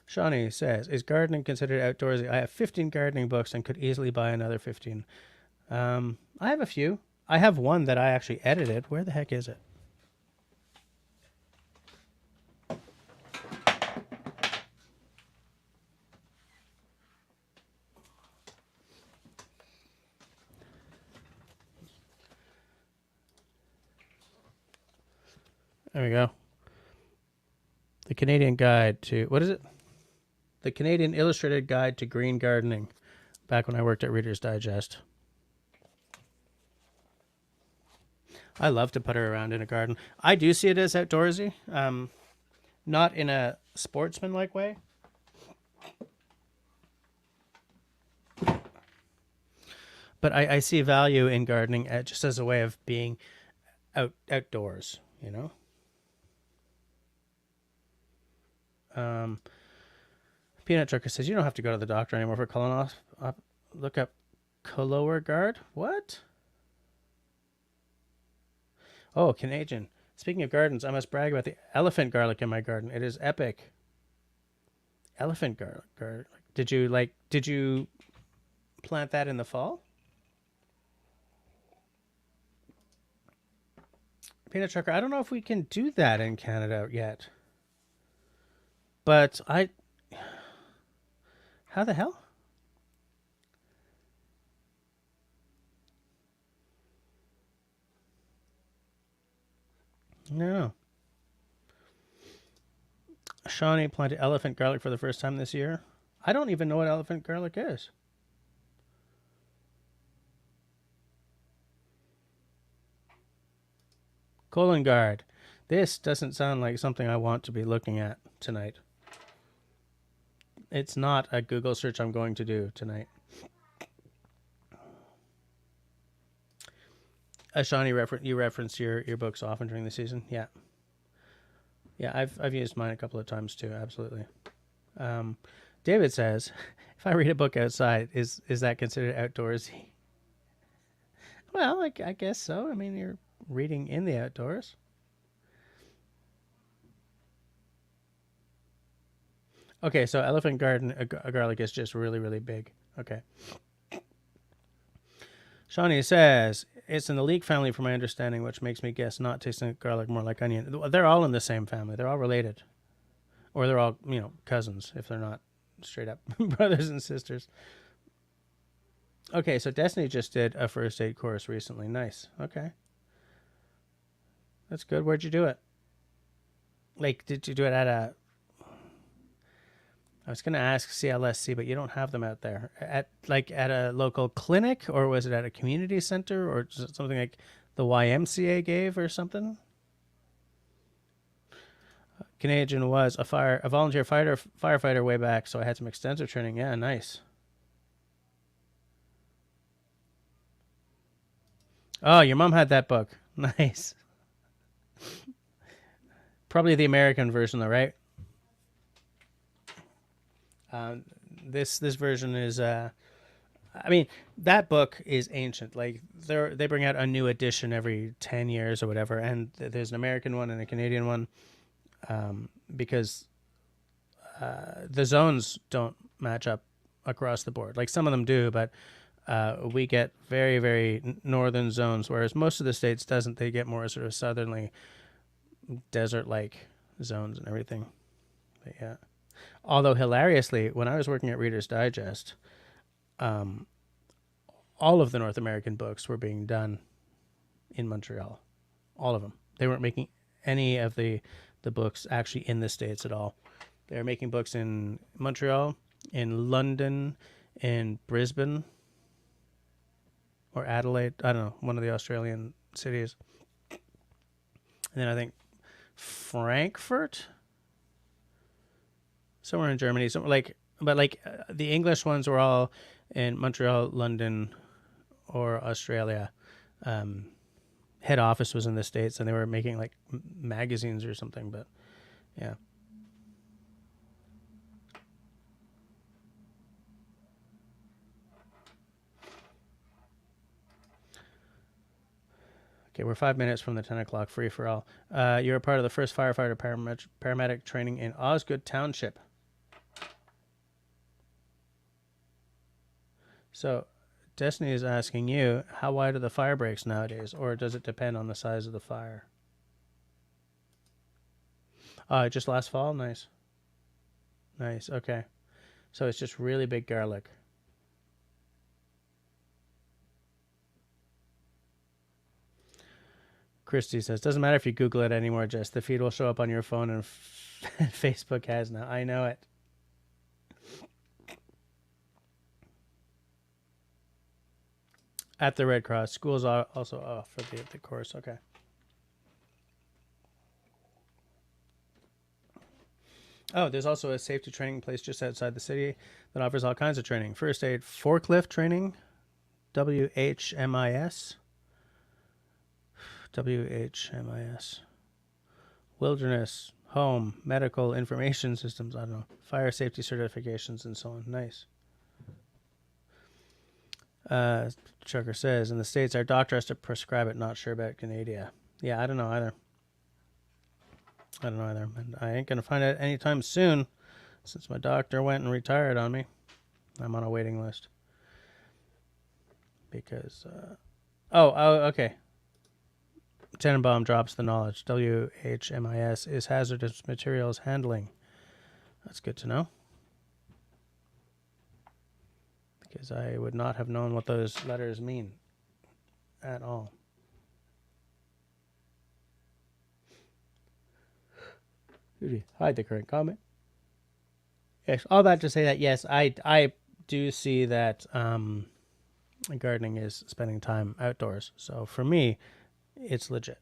Shawnee says, is gardening considered outdoorsy? I have 15 gardening books and could easily buy another 15. I have a few. I have one that I actually edited. Where the heck is it? There we go. The Canadian Guide to, what is it? The Canadian Illustrated Guide to Green Gardening, back when I worked at Reader's Digest. I love to putter around in a garden. I do see it as outdoorsy, not in a sportsman-like way. But I see value in gardening just as a way of being outdoors, Peanut Trucker says, you don't have to go to the doctor anymore for colonoscopy. Look up Colower Guard. What? Oh, Canadian. Speaking of gardens, I must brag about the elephant garlic in my garden. It is epic. Elephant garlic. Did you plant that in the fall? Peanut Trucker, I don't know if we can do that in Canada yet. But how the hell? No. Shawnee planted elephant garlic for the first time this year. I don't even know what elephant garlic is. Colon Guard. This doesn't sound like something I want to be looking at tonight. It's not a Google search I'm going to do tonight. Shawnee, you reference your books often during the season. Yeah. I've used mine a couple of times too. Absolutely. David says, if I read a book outside, is that considered outdoorsy? Well, I guess so. I mean, you're reading in the outdoors. Okay, so elephant garlic is just really, really big. Okay. Shawnee says, it's in the leek family from my understanding, which makes me guess not tasting garlic, more like onion. They're all in the same family. They're all related. Or they're all, cousins, if they're not straight up brothers and sisters. Okay, so Destiny just did a first aid course recently. Nice. Okay. That's good. Where'd you do it? Did you do it at a... I was going to ask CLSC, but you don't have them out there. At a local clinic, or was it at a community center, or something like the YMCA gave or something? Canadian was a volunteer firefighter way back, so I had some extensive training. Yeah, nice. Oh, your mom had that book. Nice. Probably the American version, though, right? Um, this version is. I mean, that book is ancient. Like they bring out a new edition every 10 years or whatever, and there's an American one and a Canadian one, because the zones don't match up across the board. Like some of them do, but we get very, very northern zones, whereas most of the states doesn't. They get more sort of southerly, desert-like zones and everything. But yeah. Although hilariously, when I was working at Reader's Digest, all of the North American books were being done in Montreal. All of them. They weren't making any of the books actually in the States at all. They were making books in Montreal, in London, in Brisbane, or Adelaide. I don't know, one of the Australian cities. And then I think Frankfurt, somewhere in Germany. The English ones were all in Montreal, London, or Australia. Head office was in the States, and they were making like magazines or something. But yeah. Okay, we're 5 minutes from the 10 o'clock free for all. You're a part of the first firefighter paramedic training in Osgood Township. So, Destiny is asking you, how wide are the fire breaks nowadays, or does it depend on the size of the fire? Just last fall? Nice. Nice, okay. So it's just really big garlic. Christy says, doesn't matter if you Google it anymore, Jess. The feed will show up on your phone, and Facebook has now. I know it. At the Red Cross. School's also off for the course. Okay. Oh, there's also a safety training place just outside the city that offers all kinds of training. First aid, forklift training, WHMIS. WHMIS. Wilderness, home, medical information systems, I don't know, fire safety certifications, and so on. Nice. Chucker says, in the States, our doctor has to prescribe it. Not sure about Canada. Yeah, I don't know either. And I ain't going to find out anytime soon, since my doctor went and retired on me. I'm on a waiting list. Because, okay. Tenenbaum drops the knowledge. WHMIS is hazardous materials handling. That's good to know. Because I would not have known what those letters mean at all. Hide the current comment. Yes, all that to say that, yes, I do see that gardening is spending time outdoors. So for me, it's legit.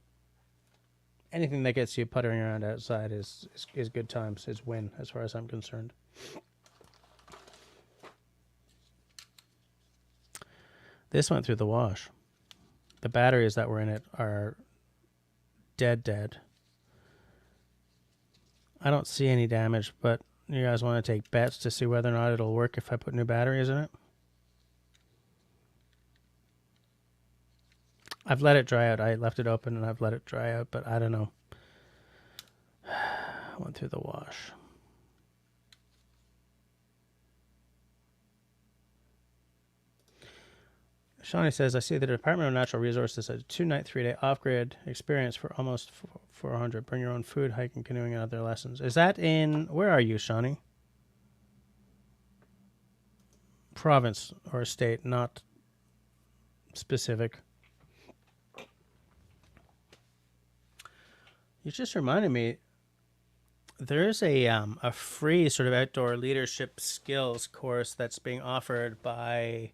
Anything that gets you puttering around outside is good times, is win, as far as I'm concerned. This went through the wash. The batteries that were in it are dead. I don't see any damage, but you guys want to take bets to see whether or not it'll work if I put new batteries in it? I've let it dry out. I left it open and I've let it dry out, but I don't know. Went through the wash. Shawnee says, I see the Department of Natural Resources had a 2-night, 3-day off-grid experience for almost 400. Bring your own food, hiking, canoeing, and other lessons. Is that in, where are you, Shawnee? Province or state, not specific. You just reminded me, there is a free sort of outdoor leadership skills course that's being offered by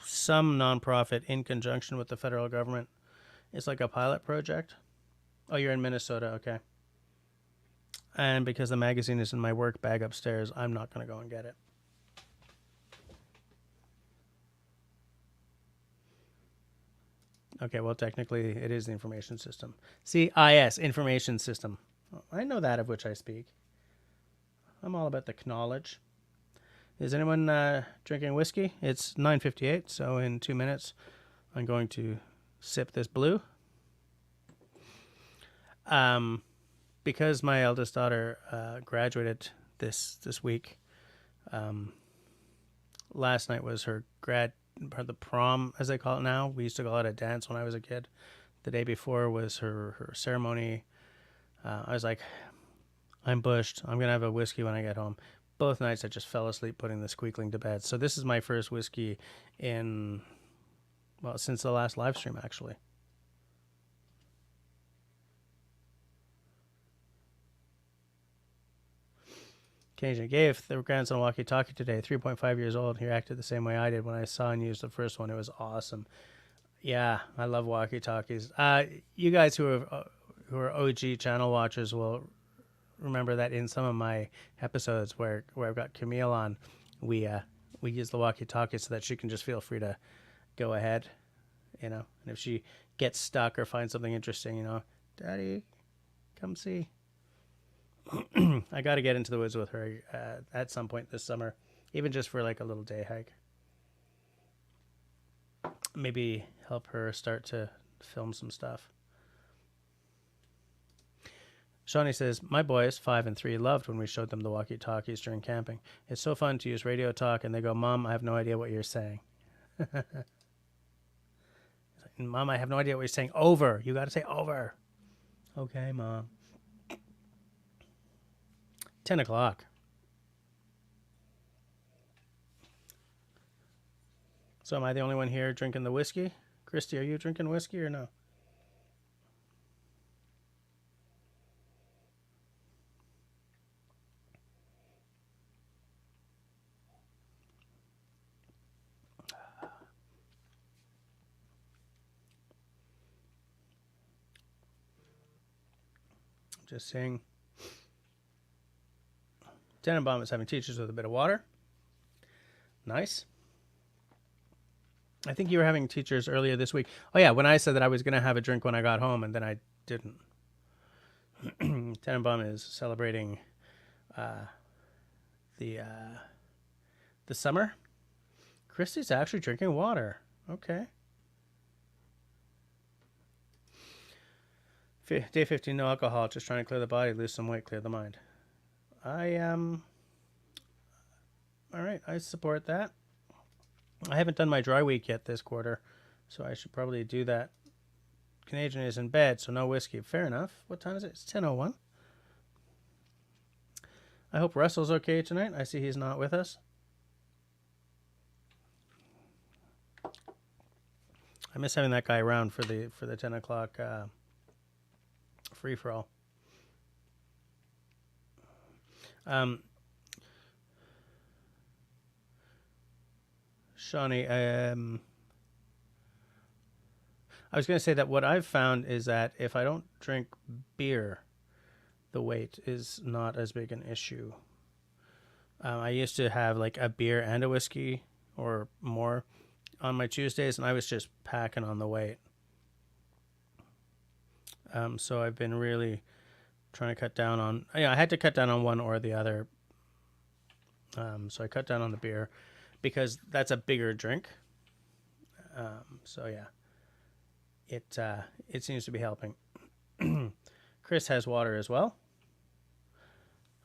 some nonprofit in conjunction with the federal government. It's like a pilot project. Oh, you're in Minnesota, okay. And because the magazine is in my work bag upstairs, I'm not going to go and get it. Okay, well, technically, it is the information system. CIS, information system. I know that of which I speak. I'm all about the knowledge. Is anyone drinking whiskey? It's 9:58, so in 2 minutes, I'm going to sip this blue. Because my eldest daughter graduated this week. Last night was her the prom, as they call it now. We used to call it a dance when I was a kid. The day before was her ceremony. I was like, I'm bushed. I'm going to have a whiskey when I get home. Both nights I just fell asleep putting the squeakling to bed. So this is my first whiskey since the last live stream, actually. Occasionally gave the grandson a Walkie Talkie today, 3.5 years old. He acted the same way I did when I saw and used the first one. It was awesome. Yeah, I love Walkie Talkies. You guys who are OG channel watchers will remember that in some of my episodes where I've got Camille on, we use the Walkie Talkie so that she can just feel free to go ahead, and if she gets stuck or finds something interesting, Daddy, come see. I got to get into the woods with her at some point this summer, even just for like a little day hike. Maybe help her start to film some stuff. Shawnee says, my boys, 5 and 3, loved when we showed them the walkie-talkies during camping. It's so fun to use radio talk, and they go, Mom, I have no idea what you're saying. Mom, I have no idea what you're saying. Over. You got to say over. Okay, Mom. 10 o'clock. So am I the only one here drinking the whiskey? Christy, are you drinking whiskey or no? Just saying. Tenenbaum is having teachers with a bit of water. Nice. I think you were having teachers earlier this week. Oh, yeah, when I said that I was going to have a drink when I got home, and then I didn't. Tenenbaum is celebrating the summer. Christy's actually drinking water. Okay. Day 15, no alcohol. Just trying to clear the body, lose some weight, clear the mind. All right, I support that. I haven't done my dry week yet this quarter, so I should probably do that. Canadian is in bed, so no whiskey. Fair enough. What time is it? It's 10:01. I hope Russell's okay tonight. I see he's not with us. I miss having that guy around for the 10 o'clock free-for-all. Shawnee, I was going to say that what I've found is that if I don't drink beer, the weight is not as big an issue. I used to have like a beer and a whiskey or more on my Tuesdays, and I was just packing on the weight. So I've been really trying to cut down on, I had to cut down on one or the other. So I cut down on the beer because that's a bigger drink. So yeah, it seems to be helping. Chris has water as well.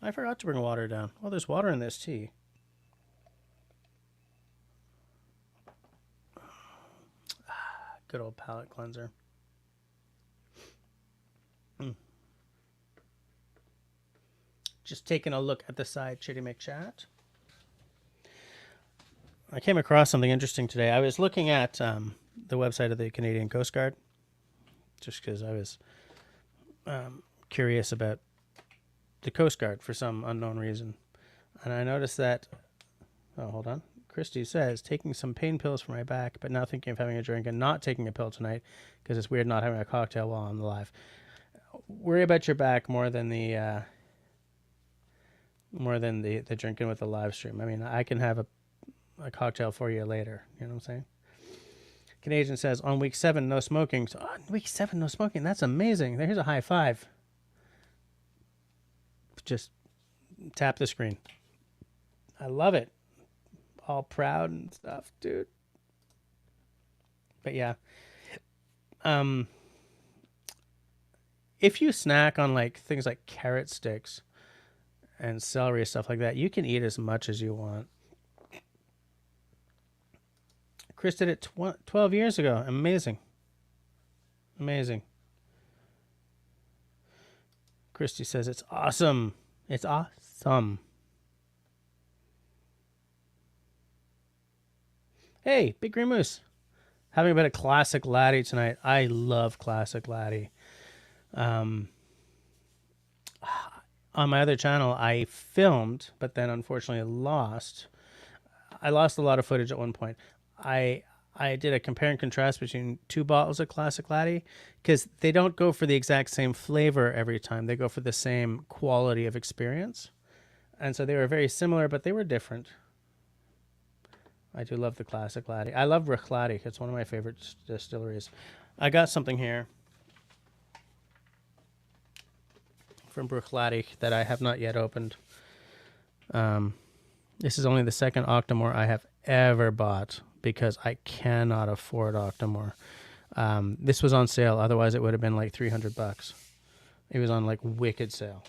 I forgot to bring water down. Oh, there's water in this tea. Good old palate cleanser. Just taking a look at the side Chitty McChat. I came across something interesting today. I was looking at the website of the Canadian Coast Guard just because I was curious about the Coast Guard for some unknown reason. And I noticed that, oh, hold on. Christy says, taking some pain pills for my back, but now thinking of having a drink and not taking a pill tonight because it's weird not having a cocktail while on the live. Worry about your back more than the drinking with the live stream. I mean, I can have a cocktail for you later. You know what I'm saying? Canadian says, on week 7, no smoking. So on week 7, no smoking. That's amazing. Here's a high five. Just tap the screen. I love it. All proud and stuff, dude. But yeah. If you snack on like things like carrot sticks and celery, stuff like that, you can eat as much as you want. Chris did it 12 years ago. Amazing. Amazing. Christy says it's awesome. It's awesome. Hey, Big Green Moose. Having a bit of classic laddie tonight. I love classic laddie. On my other channel, I filmed, but then unfortunately lost. I lost a lot of footage at one point. I did a compare and contrast between 2 bottles of classic laddie because they don't go for the exact same flavor every time. They go for the same quality of experience. And so they were very similar, but they were different. I do love the classic laddie. I love Bruichladdich. It's one of my favorite distilleries. I got something here from Bruichladdich that I have not yet opened. This is only the second Octomore I have ever bought because I cannot afford Octomore. This was on sale. Otherwise, it would have been like $300. It was on like wicked sale.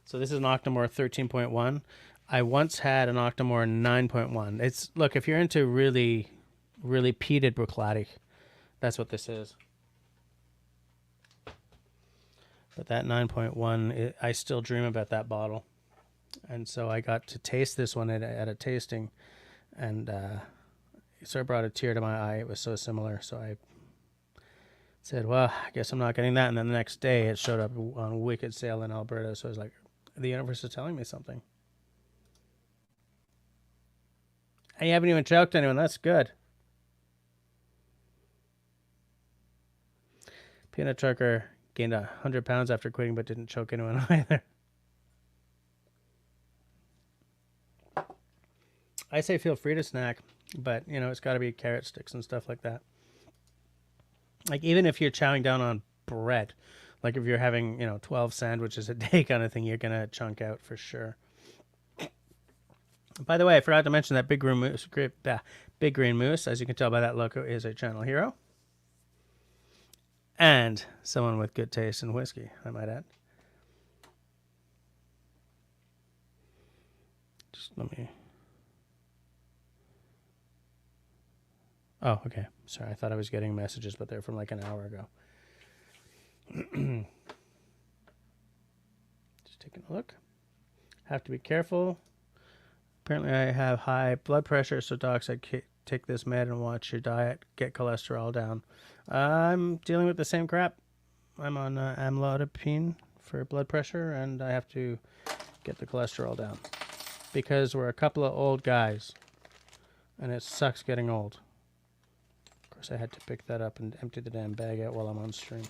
So this is an Octomore 13.1. I once had an Octomore 9.1. It's look, if you're into really, really peated Bruichladdich, that's what this is. But that 9.1, I still dream about that bottle. And so I got to taste this one at a tasting. And so it brought a tear to my eye. It was so similar. So I said, well, I guess I'm not getting that. And then the next day it showed up on wicked sale in Alberta. So I was like, the universe is telling me something. And you haven't even choked anyone. That's good. Peanut Trucker gained 100 pounds after quitting, but didn't choke anyone either. I say feel free to snack, but, you know, it's got to be carrot sticks and stuff like that. Like, even if you're chowing down on bread, like if you're having, you know, 12 sandwiches a day kind of thing, you're going to chunk out for sure. By the way, I forgot to mention that Big Green Moose, as you can tell by that logo, is a channel hero. And someone with good taste in whiskey, I might add. Just let me... Oh, okay. Sorry, I thought I was getting messages, but they're from like an hour ago. Just taking a look. Have to be careful. Apparently I have high blood pressure, so docs, I take this med and watch your diet, get cholesterol down. I'm dealing with the same crap. I'm on amlodipine for blood pressure, and I have to get the cholesterol down because we're a couple of old guys, and it sucks getting old. Of course, I had to pick that up and empty the damn bag out while I'm on stream.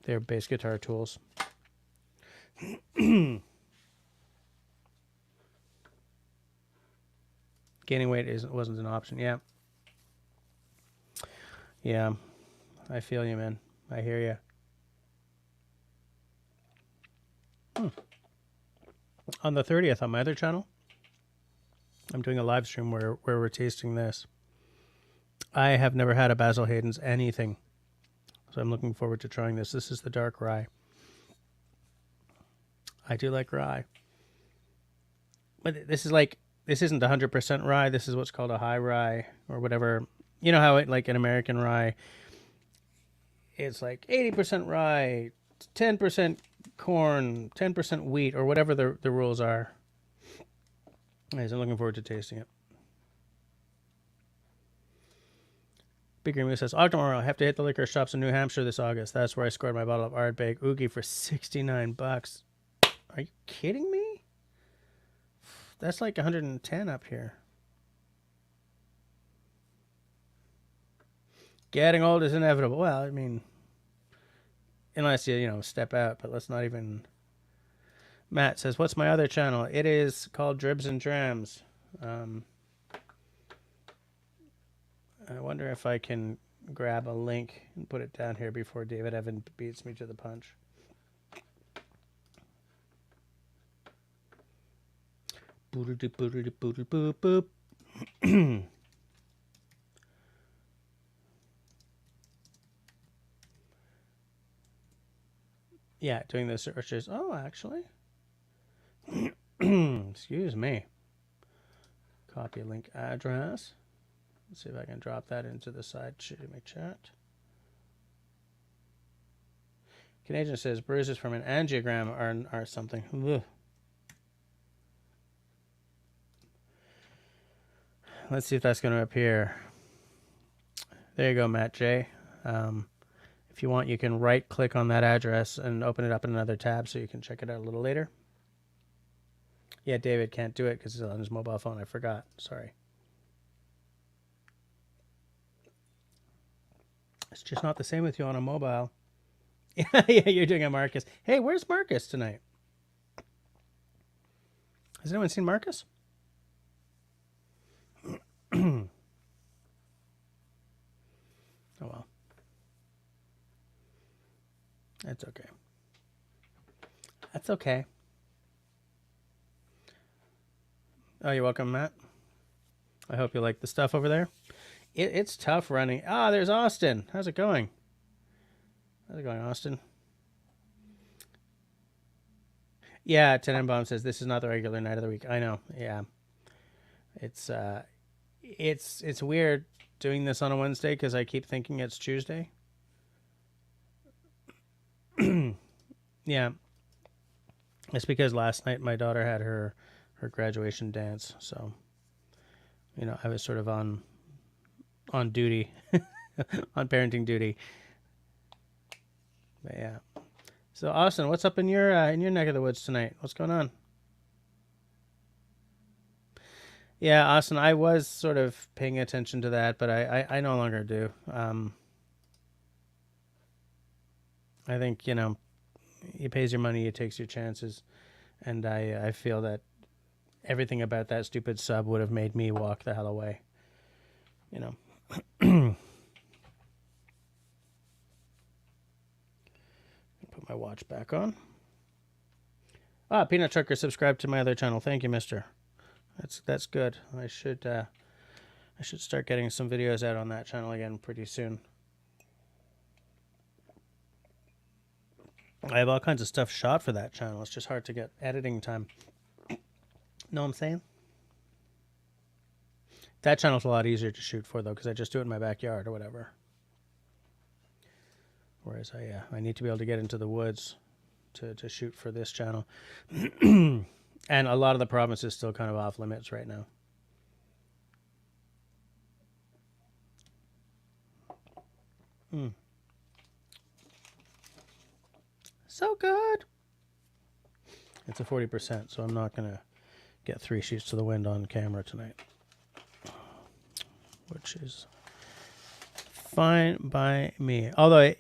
They're bass guitar tools. Gaining weight wasn't an option. Yeah, I feel you, man. I hear you. On the 30th on my other channel, I'm doing a live stream where we're tasting this. I have never had a Basil Hayden's anything, so I'm looking forward to trying this. This is the dark rye. I do like rye, but this isn't 100% rye. This is what's called a high rye or whatever. You know how it, like an American rye, it's like 80% rye, 10% corn, 10% wheat, or whatever the rules are. Anyways, I'm looking forward to tasting it. Big Green Moose says, Octomore, I have to hit the liquor shops in New Hampshire this August. That's where I scored my bottle of Ardbeg Oogie for $69. Are you kidding me? That's like 110 up here. Getting old is inevitable. Well, I mean, unless you step out, but let's not even... Matt says, what's my other channel? It is called Dribs and Drams. I wonder if I can grab a link and put it down here before David Evan beats me to the punch. Boop. Yeah, doing the searches. Oh, actually. Excuse me. Copy link address. Let's see if I can drop that into the side chat. Canadian says bruises from an angiogram are something. Ugh. Let's see if that's going to appear. There you go, Matt J. If you want, you can right-click on that address and open it up in another tab so you can check it out a little later. Yeah, David can't do it because he's on his mobile phone. I forgot. Sorry. It's just not the same with you on a mobile. Yeah, you're doing a Marcus. Hey, where's Marcus tonight? Has anyone seen Marcus? Oh, well. That's okay. That's okay. Oh, you're welcome, Matt. I hope you like the stuff over there. It's tough running. Ah, there's Austin. How's it going? How's it going, Austin? Yeah, Tenenbaum says this is not the regular night of the week. I know. Yeah. It's weird doing this on a Wednesday because I keep thinking it's Tuesday. Yeah. It's because last night my daughter had her graduation dance, so you know, I was sort of on duty, on parenting duty. But yeah. So Austin, what's up in your neck of the woods tonight? What's going on? Yeah, Austin, I was sort of paying attention to that, but I no longer do. I think, you know, he pays your money, he takes your chances, and I feel that everything about that stupid sub would have made me walk the hell away. You know. Put my watch back on. Ah, Peanut Trucker subscribed to my other channel. Thank you, mister. That's good. I should start getting some videos out on that channel again pretty soon. I have all kinds of stuff shot for that channel. It's just hard to get editing time. Know what I'm saying? That channel's a lot easier to shoot for, though, because I just do it in my backyard or whatever. Whereas I need to be able to get into the woods to shoot for this channel. And a lot of the province is still kind of off limits right now. So good. It's a 40%, so I'm not going to get 3 sheets to the wind on camera tonight. Which is fine by me. Although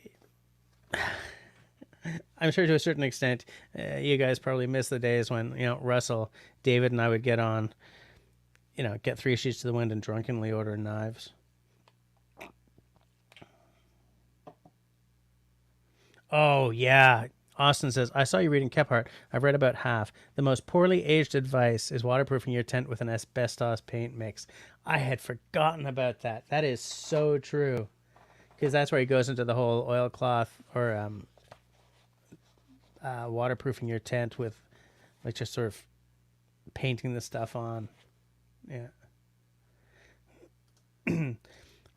I'm sure to a certain extent, you guys probably miss the days when, you know, Russell, David, and I would get on, you know, get 3 sheets to the wind and drunkenly order knives. Oh, yeah. Austin says, I saw you reading Kephart. I've read about half. The most poorly aged advice is waterproofing your tent with an asbestos paint mix. I had forgotten about that. That is so true. Because that's where he goes into the whole oilcloth or waterproofing your tent with, like, just sort of painting the stuff on. Yeah.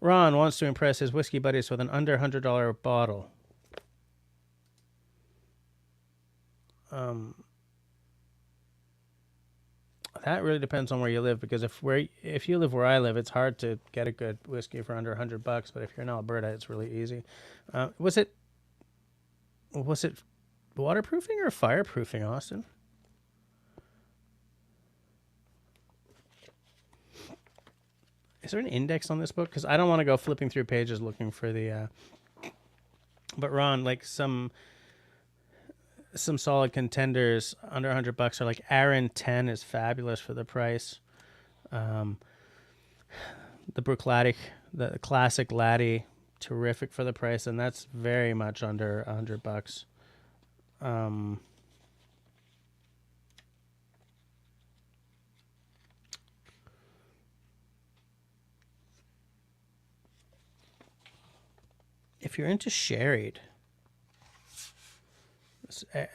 Ron wants to impress his whiskey buddies with an under $100 bottle. That really depends on where you live, because if you live where I live, it's hard to get a good whiskey for under $100. But if you're in Alberta, it's really easy. Was it waterproofing or fireproofing, Austin? Is there an index on this book? Because I don't want to go flipping through pages looking for the. But Ron, like some solid contenders under $100 are like Aaron 10 is fabulous for the price. The Bruichladdich, the classic laddie, terrific for the price, and that's very much under $100. If you're into sherried,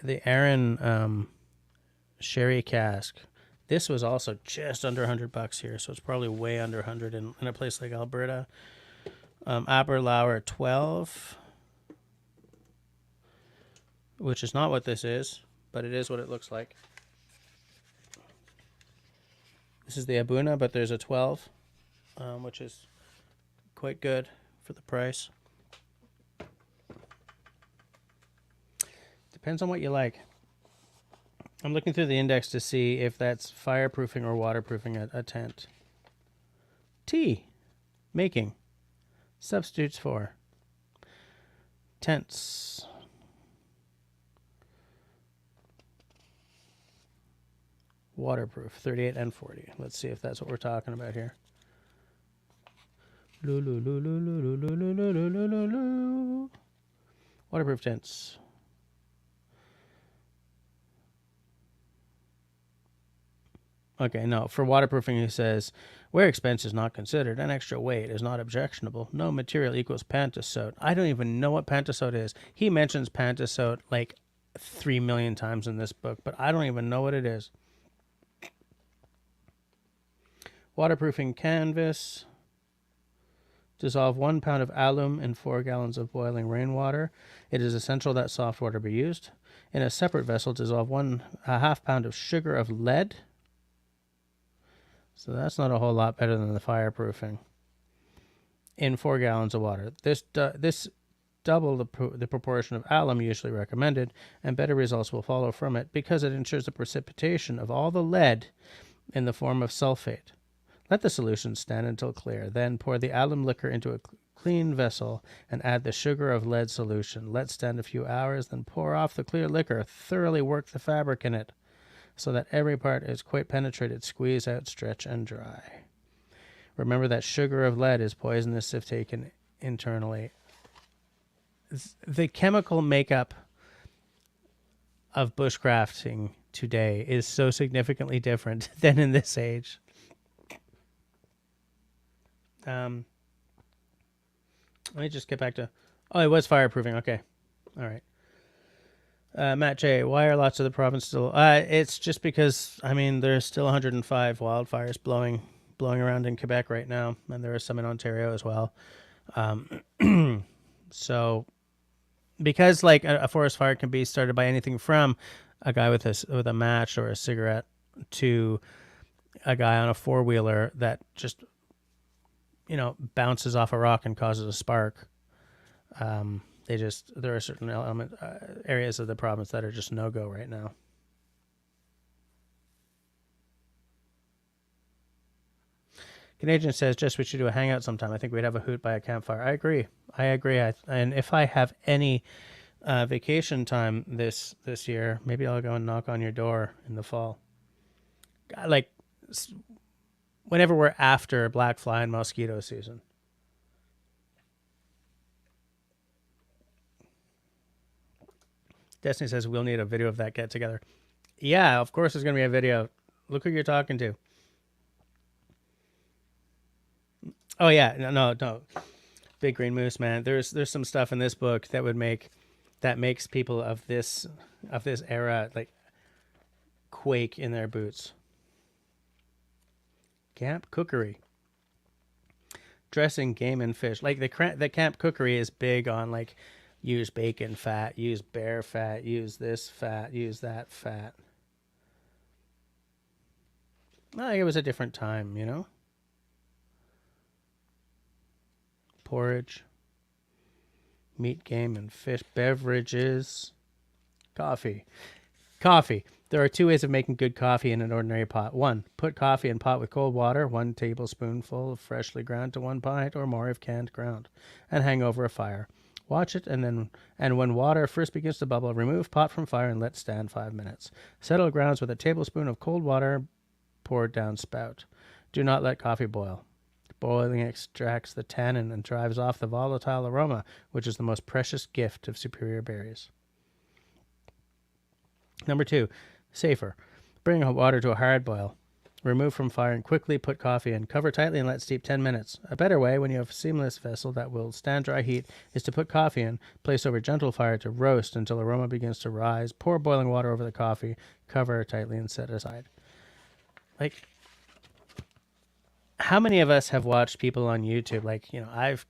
the Aaron sherry cask, this was also just under $100 here, so it's probably way under 100 in a place like Alberta. Aberlour 12, which is not what this is, but it is what it looks like. This is the Abuna, but there's a 12, which is quite good for the price. Depends on what you like. I'm looking through the index to see if that's fireproofing or waterproofing a tent. Tea. Making. Substitutes for. Tents. Waterproof. 38 and 40. Let's see if that's what we're talking about here. Waterproof tents. Okay, no. For waterproofing, he says, where expense is not considered, an extra weight is not objectionable. No material equals pantasote. I don't even know what pantasote is. He mentions pantasote like 3 million times in this book, but I don't even know what it is. Waterproofing canvas. Dissolve 1 pound of alum in 4 gallons of boiling rainwater. It is essential that soft water be used. In a separate vessel, dissolve 1/2 pound of sugar of lead. So that's not a whole lot better than the fireproofing. In 4 gallons of water. This double the proportion of alum usually recommended, and better results will follow from it because it ensures the precipitation of all the lead in the form of sulfate. Let the solution stand until clear. Then pour the alum liquor into a clean vessel and add the sugar of lead solution. Let stand a few hours, then pour off the clear liquor. Thoroughly work the fabric in it, so that every part is quite penetrated. Squeeze out, stretch, and dry. Remember that sugar of lead is poisonous if taken internally. The chemical makeup of bushcrafting today is so significantly different than in this age. Let me just get back to... Oh, it was fireproofing. Okay. All right. Matt J, why are lots of the province still... it's just because, I mean, there's still 105 wildfires blowing around in Quebec right now, and there are some in Ontario as well. So, because like a forest fire can be started by anything from a guy with a match or a cigarette to a guy on a four-wheeler that just, bounces off a rock and causes a spark. There are certain areas of the province that are just no-go right now. Canadian says, Jess, we should do a hangout sometime. I think we'd have a hoot by a campfire. I agree. And if I have any vacation time this year, maybe I'll go and knock on your door in the fall. Like, whenever we're after black fly and mosquito season. Destiny says we'll need a video of that get together. Yeah, of course there's going to be a video. Look who you're talking to. Oh yeah, no. Big Green Moose, man. There's some stuff in this book that makes people of this era like quake in their boots. Camp cookery. Dressing game and fish. Like the camp cookery is big on like use bacon fat, use bear fat, use this fat, use that fat. I think it was a different time, Porridge. Meat, game, and fish. Beverages. Coffee. There are 2 ways of making good coffee in an ordinary pot. 1, put coffee in pot with cold water, 1 tablespoonful of freshly ground to 1 pint or more of canned ground, and hang over a fire. Watch it, and when water first begins to bubble, remove pot from fire and let stand 5 minutes. Settle grounds with a tablespoon of cold water poured down spout. Do not let coffee boil. Boiling extracts the tannin and drives off the volatile aroma, which is the most precious gift of superior berries. Number 2, safer. Bring hot water to a hard boil. Remove from fire and quickly put coffee in. Cover tightly and let steep 10 minutes. A better way, when you have a seamless vessel that will stand dry heat, is to put coffee in, place over gentle fire to roast until aroma begins to rise. Pour boiling water over the coffee, cover tightly, and set aside. Like, how many of us have watched people on YouTube? Like, I've,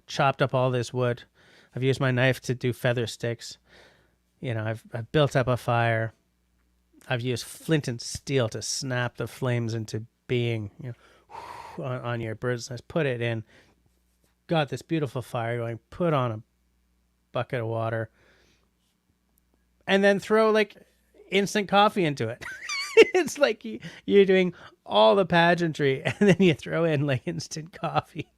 chopped up all this wood. I've used my knife to do feather sticks. I've built up a fire. I've used flint and steel to snap the flames into being, on your bird's nest. Put it in. Got this beautiful fire going. Put on a bucket of water. And then throw, like, instant coffee into it. It's like you're doing all the pageantry, and then you throw in, like, instant coffee.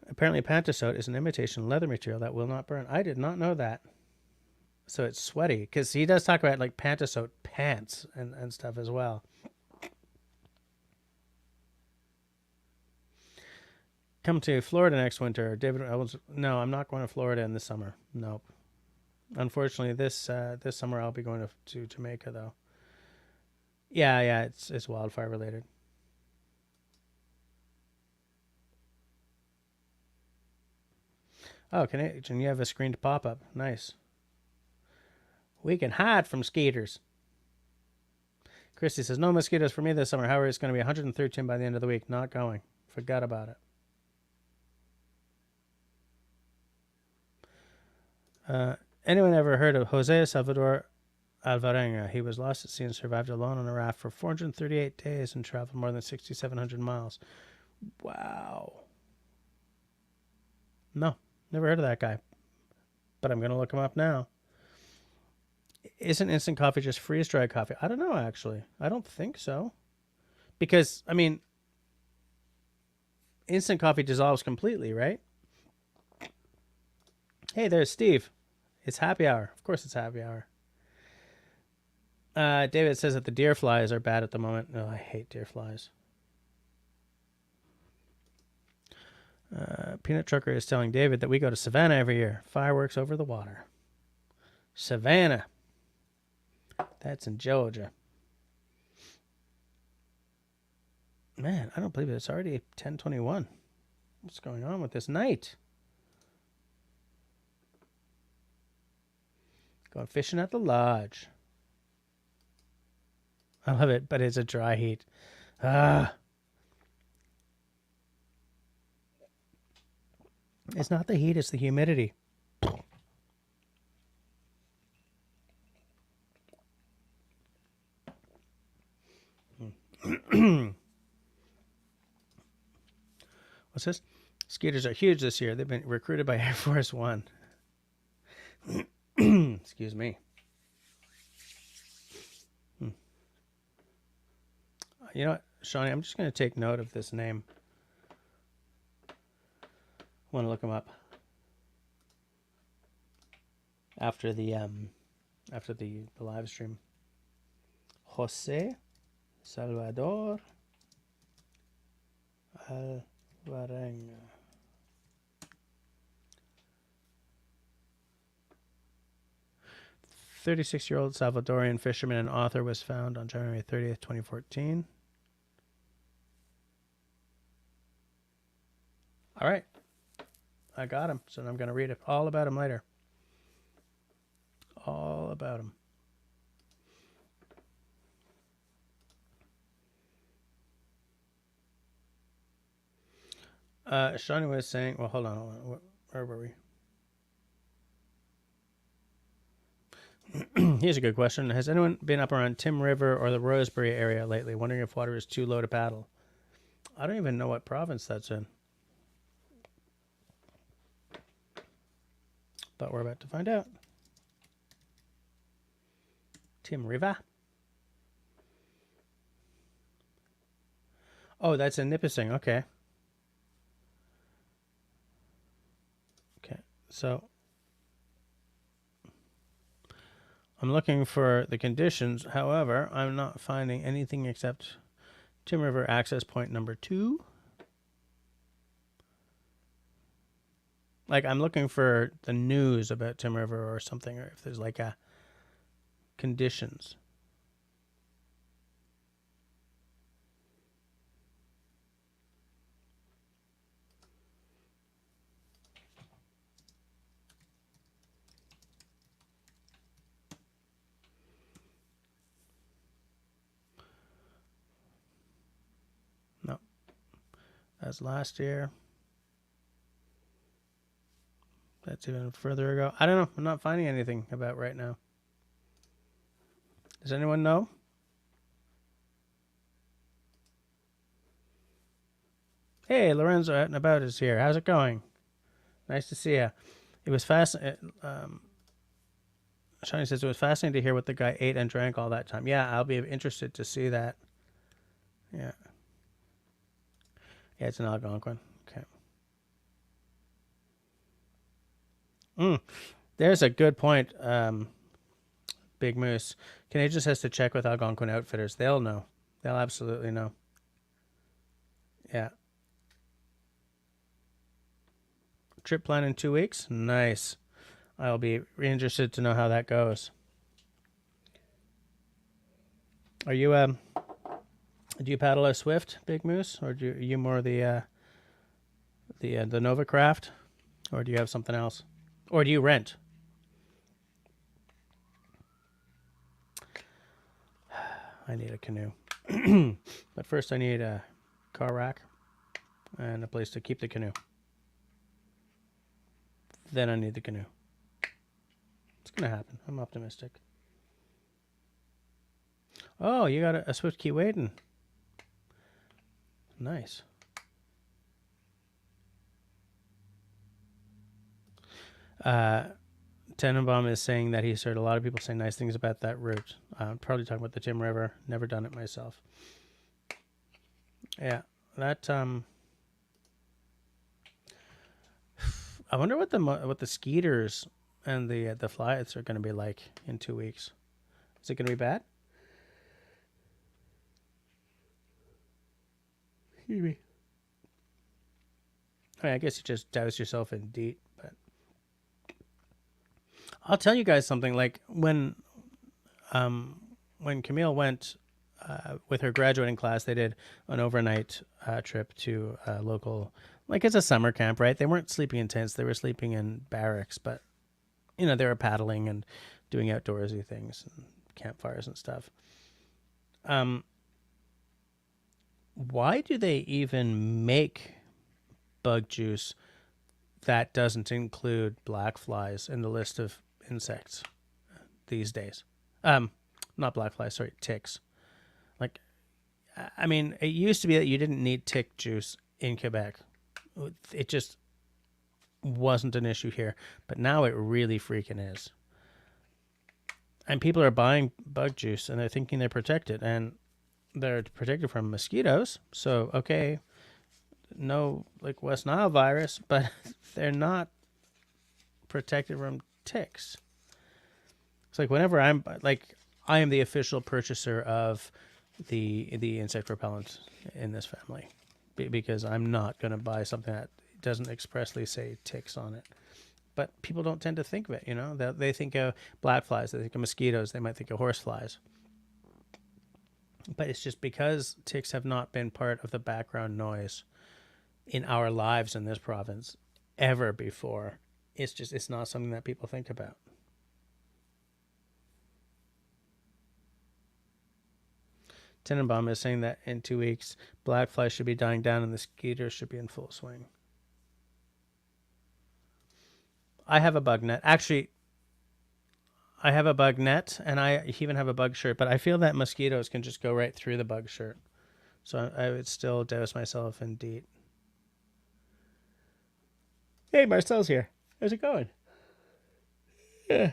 Apparently, pantasote is an imitation leather material that will not burn. I did not know that. So it's sweaty, because he does talk about, like, pantasote pants and stuff as well. Come to Florida next winter. David, no, I'm not going to Florida in the summer. Nope. Unfortunately, this summer I'll be going to Jamaica, though. Yeah, it's wildfire related. Oh, Canadian, you have a screened pop-up. Nice. We can hide from skeeters. Christy says, no mosquitoes for me this summer. However, it's going to be 113 by the end of the week. Not going. Forgot about it. Anyone ever heard of Jose Salvador Alvarenga? He was lost at sea and survived alone on a raft for 438 days and traveled more than 6,700 miles. Wow. No. Never heard of that guy, but I'm going to look him up now. Isn't instant coffee just freeze-dried coffee? I don't know, actually. I don't think so. Because, I mean, instant coffee dissolves completely, right? Hey, there's Steve. It's happy hour. Of course it's happy hour. David says that the deer flies are bad at the moment. No, I hate deer flies. Peanut Trucker is telling David that we go to Savannah every year. Fireworks over the water. Savannah. That's in Georgia. Man, I don't believe it. It's already 10:21. What's going on with this night? Going fishing at the lodge. I love it, but it's a dry heat. It's not the heat, it's the humidity. What's this? Skeeters are huge this year. They've been recruited by Air Force One. Excuse me. You know what, Shawnee, I'm just going to take note of this name. Want to look him up after the live stream. Jose Salvador Alvarenga. "36-year-old Salvadorian fisherman and author was found on January 30th, 2014. All right. I got him, so I'm going to read all about him later. All about him. Shawnee was saying, well, hold on. Where were we? Here's a good question. Has anyone been up around Tim River or the Rosebery area lately, wondering if water is too low to paddle? I don't even know what province that's in. But we're about to find out. Tim River. Oh, that's in Nipissing. Okay. Okay. So I'm looking for the conditions. However, I'm not finding anything except Tim River access point number 2. Like, I'm looking for the news about Tim River or something, or if there's like a conditions. No, that's last year. That's even further ago. I don't know. I'm not finding anything about right now. Does anyone know? Hey, Lorenzo out and about is here. How's it going? Nice to see you. It was fascinating. Shani says it was fascinating to hear what the guy ate and drank all that time. Yeah, I'll be interested to see that. Yeah. Yeah, it's an Algonquin. Okay. There's a good point, Big Moose. Canadian has to check with Algonquin Outfitters. They'll know. They'll absolutely know. Yeah. Trip plan in 2 weeks? Nice. I'll be interested to know how that goes. Are you do you paddle a Swift, Big Moose, or are you more the Nova Craft, or do you have something else, or do you rent? I need a canoe, but first I need a car rack and a place to keep the canoe. Then I need the canoe. It's gonna happen. I'm optimistic. Oh, you got a Swift key waiting. Nice. Tenenbaum is saying that he's heard a lot of people say nice things about that route. Probably talking about the Tim River. Never done it myself. Yeah, that. I wonder what the skeeters and the flights are going to be like in 2 weeks. Is it going to be bad? Excuse me. I mean, I guess you just douse yourself in DEET, but I'll tell you guys something. Like when Camille went with her graduating class, they did an overnight trip to a local, like it's a summer camp, right? They weren't sleeping in tents; they were sleeping in barracks, but you know they were paddling and doing outdoorsy things, and campfires and stuff. Why do they even make bug juice that doesn't include black flies in the list of insects these days? Not black flies, sorry, ticks. Like, I mean, it used to be that you didn't need tick juice in Quebec. It just wasn't an issue here, but now it really freaking is. And people are buying bug juice and they're thinking they're protected, and they're protected from mosquitoes. So, okay, no, like West Nile virus, but they're not protected from ticks. It's like whenever I am the official purchaser of the insect repellent in this family, because I'm not going to buy something that doesn't expressly say ticks on it. But people don't tend to think of it, you know. They think of black flies, they think of mosquitoes, they might think of horse flies. But it's just because ticks have not been part of the background noise in our lives in this province ever before. It's not something that people think about. Tenenbaum is saying that in 2 weeks, black flies should be dying down and the skeeters should be in full swing. I have a bug net. Actually, I have a bug net, and I even have a bug shirt, but I feel that mosquitoes can just go right through the bug shirt. So I would still douse myself in DEET. Hey, Marcel's here. How's it going? Yeah.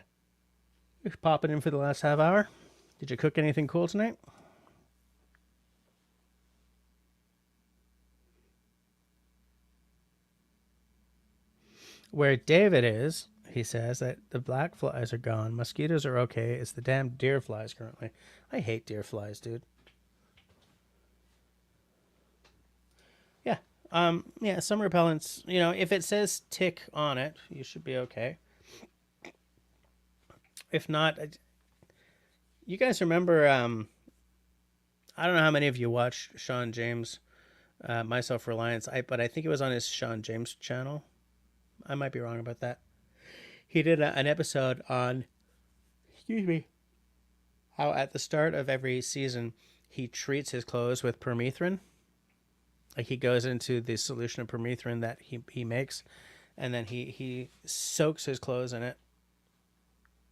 You're popping in for the last half hour. Did you cook anything cool tonight? Where David is, he says that the black flies are gone. Mosquitoes are okay. It's the damn deer flies currently. I hate deer flies, dude. Yeah. Yeah, some repellents, you know, if it says tick on it, you should be okay. If not, you guys remember, I don't know how many of you watch Sean James, My Self-Reliance, but I think it was on his Sean James channel. I might be wrong about that. He did an episode on, excuse me, how at the start of every season, he treats his clothes with permethrin. Like he goes into the solution of permethrin that he makes, and then he soaks his clothes in it,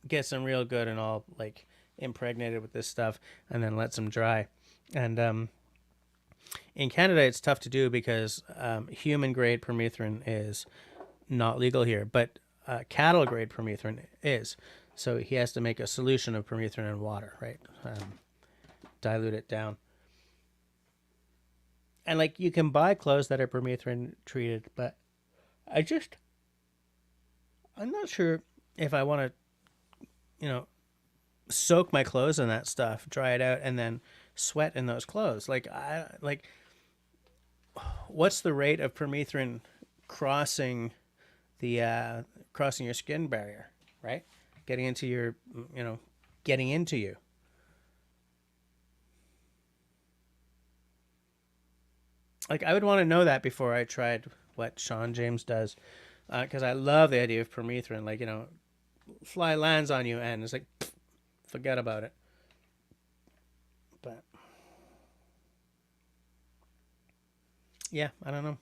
gets them real good and all like impregnated with this stuff, and then lets them dry. And in Canada, it's tough to do because human grade permethrin is not legal here, but cattle grade permethrin is. So he has to make a solution of permethrin and water, right? Dilute it down. And like you can buy clothes that are permethrin treated, but I'm not sure if I want to, you know, soak my clothes in that stuff, dry it out, and then sweat in those clothes. What's the rate of permethrin crossing your skin barrier, right? Getting into your, getting into you. Like, I would want to know that before I tried what Sean James does, because I love the idea of permethrin. Like, fly lands on you and it's like, pff, forget about it. But yeah, I don't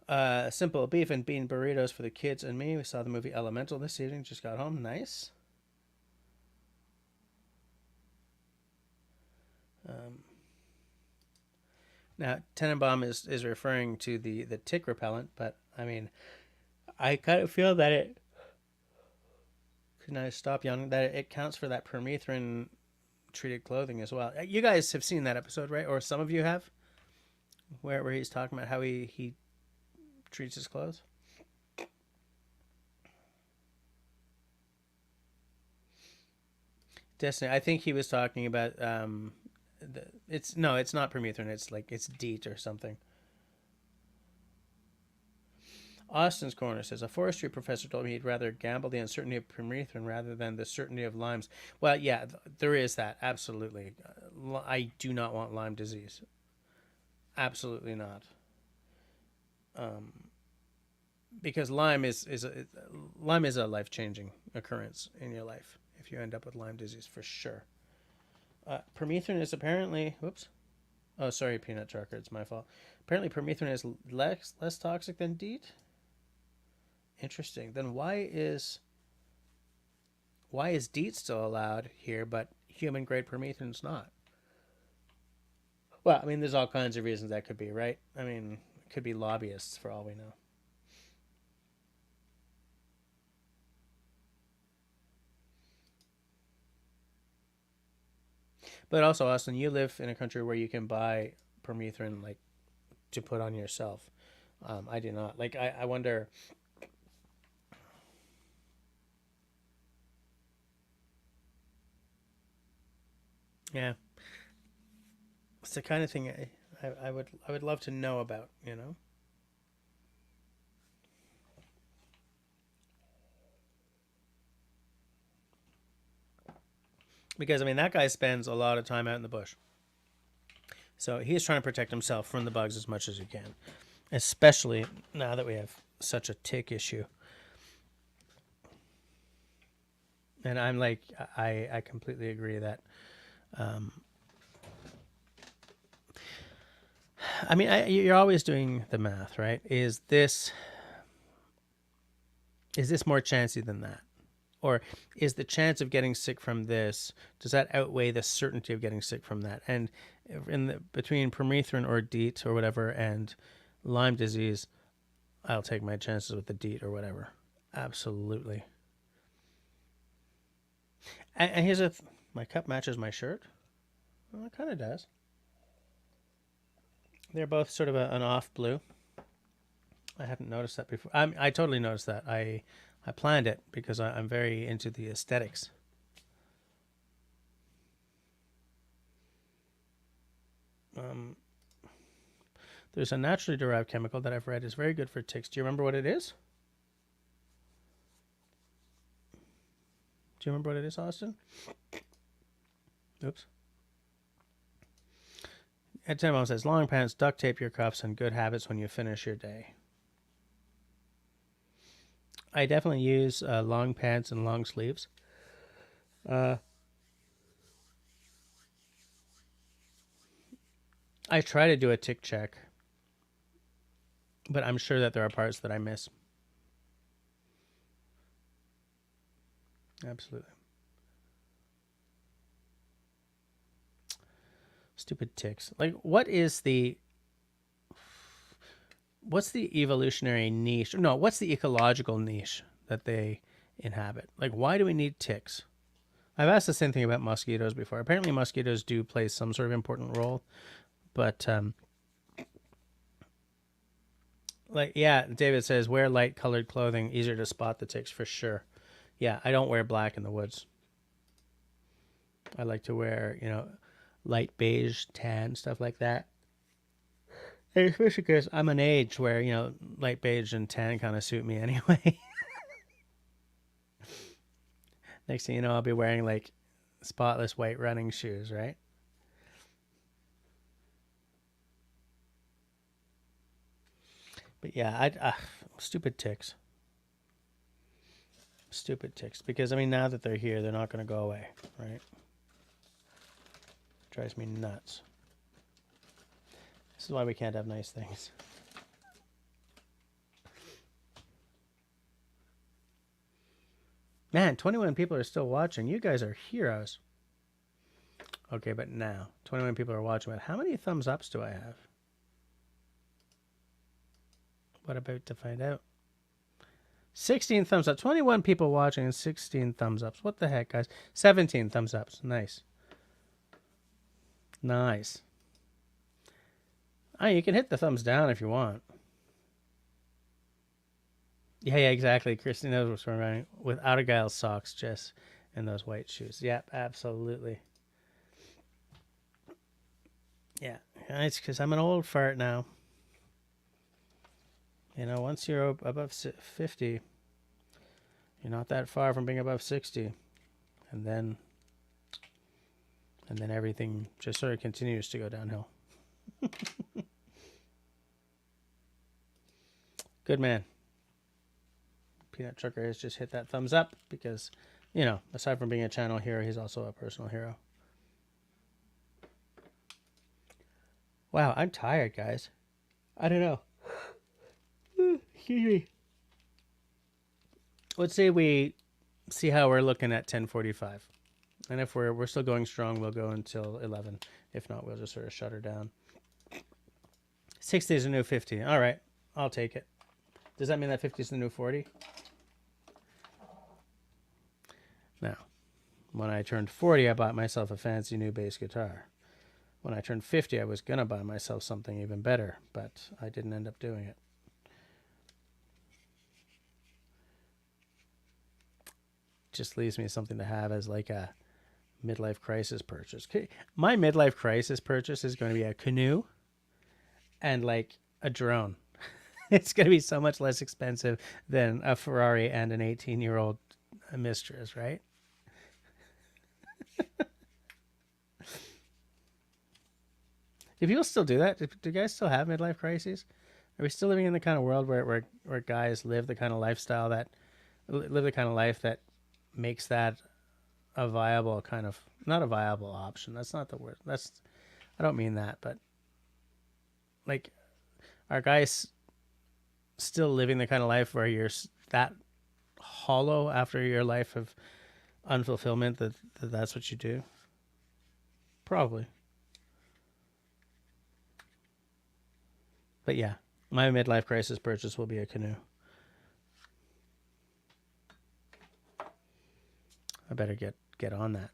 know. Simple beef and bean burritos for the kids and me. We saw the movie Elemental this evening. Just got home. Nice. Now, Tenenbaum is referring to the tick repellent, but I mean, I kind of feel that it. Can I stop yawning? That it counts for that permethrin treated clothing as well. You guys have seen that episode, right? Or some of you have, where he's talking about how he treats his clothes. Destiny, I think he was talking about it's not permethrin. It's DEET or something. Austin's Corner says, a forestry professor told me he'd rather gamble the uncertainty of permethrin rather than the certainty of limes. Well, yeah, there is that. Absolutely. I do not want Lyme disease. Absolutely not. Because Lyme is a life-changing occurrence in your life if you end up with Lyme disease, for sure. Permethrin is apparently... Whoops. Oh, sorry, Peanut Trucker. It's my fault. Apparently permethrin is less toxic than DEET. Interesting. Then why is DEET still allowed here, but human grade permethrin's not? Well, I mean, there's all kinds of reasons that could be, right? I mean, it could be lobbyists for all we know. But also, Austin, you live in a country where you can buy permethrin like to put on yourself. I do not. Like, I wonder. Yeah, it's the kind of thing I would love to know about, Because I mean that guy spends a lot of time out in the bush, so he's trying to protect himself from the bugs as much as he can, especially now that we have such a tick issue. And I'm like, I completely agree that. I mean, you're always doing the math, right? Is this more chancy than that? Or is the chance of getting sick from this, does that outweigh the certainty of getting sick from that? And between permethrin or DEET or whatever and Lyme disease, I'll take my chances with the DEET or whatever. Absolutely. And here's my cup matches my shirt. Well, it kind of does. They're both sort of an off blue. I hadn't noticed that before. I totally noticed that. I planned it because I'm very into the aesthetics. There's a naturally derived chemical that I've read is very good for ticks. Do you remember what it is? Do you remember what it is, Austin? Oops. Ed Timbo says, long pants, duct tape your cuffs, and good habits when you finish your day. I definitely use long pants and long sleeves. I try to do a tick check, but I'm sure that there are parts that I miss. Absolutely. Stupid ticks. Like, what's the evolutionary niche? No, what's the ecological niche that they inhabit? Like, why do we need ticks? I've asked the same thing about mosquitoes before. Apparently mosquitoes do play some sort of important role, but like, yeah, David says, wear light colored clothing, easier to spot the ticks for sure. Yeah, I don't wear black in the woods. I like to wear, light beige, tan, stuff like that. And especially because I'm an age where, light beige and tan kind of suit me anyway. Next thing you know, I'll be wearing like spotless white running shoes, right? But yeah, stupid ticks. Stupid ticks. Because, I mean, now that they're here, they're not going to go away, right? Drives me nuts. This is why we can't have nice things. Man, 21 people are still watching. You guys are heroes. Okay, but now 21 people are watching. But how many thumbs ups do I have? What about to find out? 16 thumbs up. 21 people watching and 16 thumbs ups. What the heck, guys? 17 thumbs ups. Nice. Nice. Oh, you can hit the thumbs down if you want. Yeah, exactly. Christy knows what's wrong with Outergyle socks, Jess, and those white shoes. Yep, absolutely. Yeah, it's because I'm an old fart now. Once you're above 50, you're not that far from being above 60. And then everything just sort of continues to go downhill. Good man. Peanut Trucker has just hit that thumbs up because, aside from being a channel hero, he's also a personal hero. Wow, I'm tired, guys. I don't know. Excuse me. Let's say we see how we're looking at 10:45. And if we're still going strong, we'll go until 11. If not, we'll just sort of shut her down. 60 is a new 50. All right, I'll take it. Does that mean that 50 is the new 40? Now, when I turned 40, I bought myself a fancy new bass guitar. When I turned 50, I was going to buy myself something even better, but I didn't end up doing it. Just leaves me something to have as like a midlife crisis purchase. My midlife crisis purchase is going to be a canoe and like a drone. It's going to be so much less expensive than a Ferrari and an 18-year-old mistress, right? Do people still do that? Do you guys still have midlife crises? Are we still living in the kind of world where guys live the kind of lifestyle that live the kind of life that makes that a viable kind of, not a viable option. That's not the word. I don't mean that, but like, are guys still living the kind of life where you're that hollow after your life of unfulfillment that's what you do? Probably. But yeah, my midlife crisis purchase will be a canoe. I better get on that.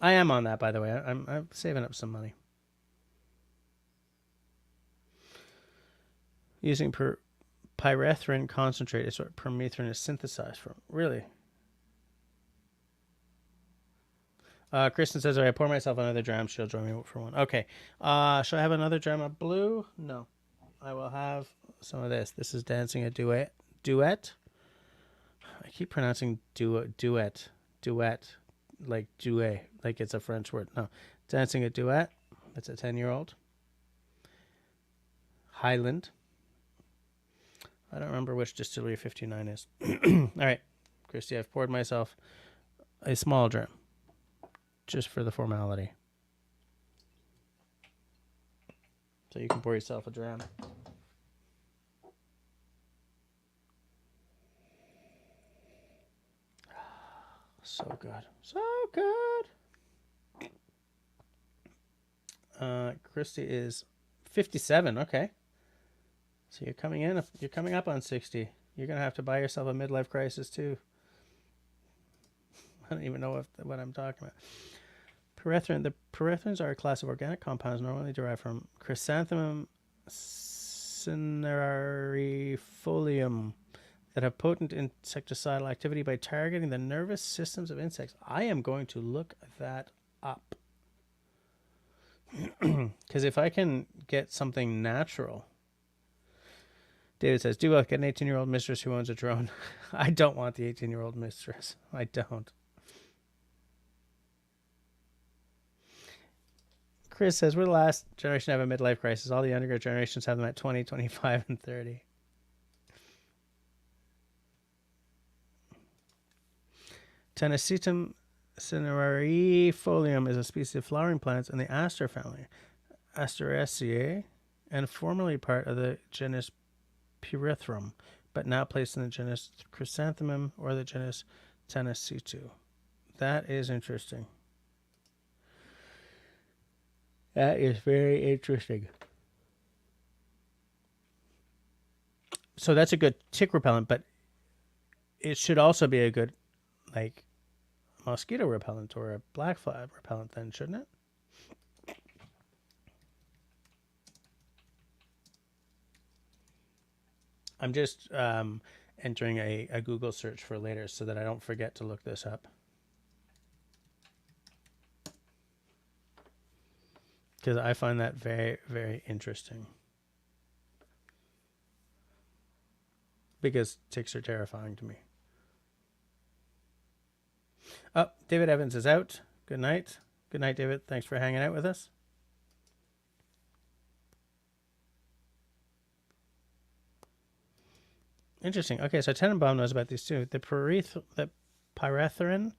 I am on that, by the way. I'm saving up some money. Using pyrethrin concentrate is what permethrin is synthesized from. Really? Kristen says, I pour myself another dram. She'll join me for one. Okay. Shall I have another dram of blue? No. I will have some of this. This is Dancing a Duet. Duet? I keep pronouncing duet. Like duet. Like it's a French word. No. Dancing a Duet. That's a 10-year-old. Highland. I don't remember which distillery 59 is. All right. Christy, I've poured myself a small dram. Just for the formality. So you can pour yourself a dram. So good. So good. Christy is 57. Okay. So you're coming in. You're coming up on 60. You're going to have to buy yourself a midlife crisis too. I don't even know what I'm talking about. Pyrethrin. The pyrethrins are a class of organic compounds normally derived from Chrysanthemum cinerarifolium that have potent insecticidal activity by targeting the nervous systems of insects. I am going to look that up. Because if I can get something natural. David says, do get an 18-year-old mistress who owns a drone. I don't want the 18-year-old mistress. I don't. Chris says, we're the last generation to have a midlife crisis. All the younger generations have them at 20, 25, and 30. Tenesitum cinerarifolium is a species of flowering plants in the aster family, Asteraceae, and formerly part of the genus Pyrethrum, but now placed in the genus Chrysanthemum or the genus Tenesitu. That is interesting. That is very interesting. So that's a good tick repellent, but it should also be a good, like, mosquito repellent or a black fly repellent then, shouldn't it? I'm just entering a Google search for later so that I don't forget to look this up. Because I find that very, very interesting. Because ticks are terrifying to me. Oh, David Evans is out. Good night. Good night, David. Thanks for hanging out with us. Interesting. Okay, so Tenenbaum knows about these too. The pyrethrin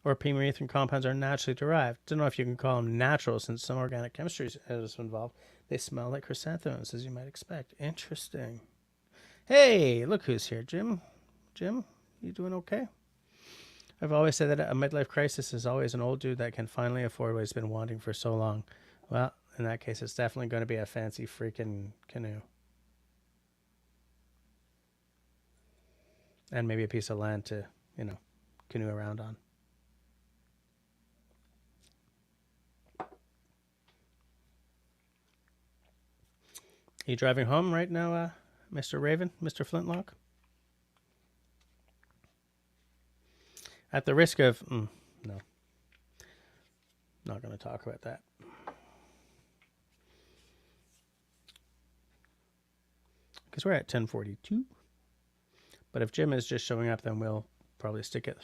or permethrin compounds are naturally derived. Don't know if you can call them natural since some organic chemistry is involved. They smell like chrysanthemums, as you might expect. Interesting. Hey, look who's here, Jim. Jim, you doing okay? I've always said that a midlife crisis is always an old dude that can finally afford what he's been wanting for so long. Well, in that case, it's definitely going to be a fancy freaking canoe. And maybe a piece of land to, canoe around on. Are you driving home right now, Mr. Raven, Mr. Flintlock? At the risk of... no. Not going to talk about that. Because we're at 10:42. But if Jim is just showing up, then we'll probably stick it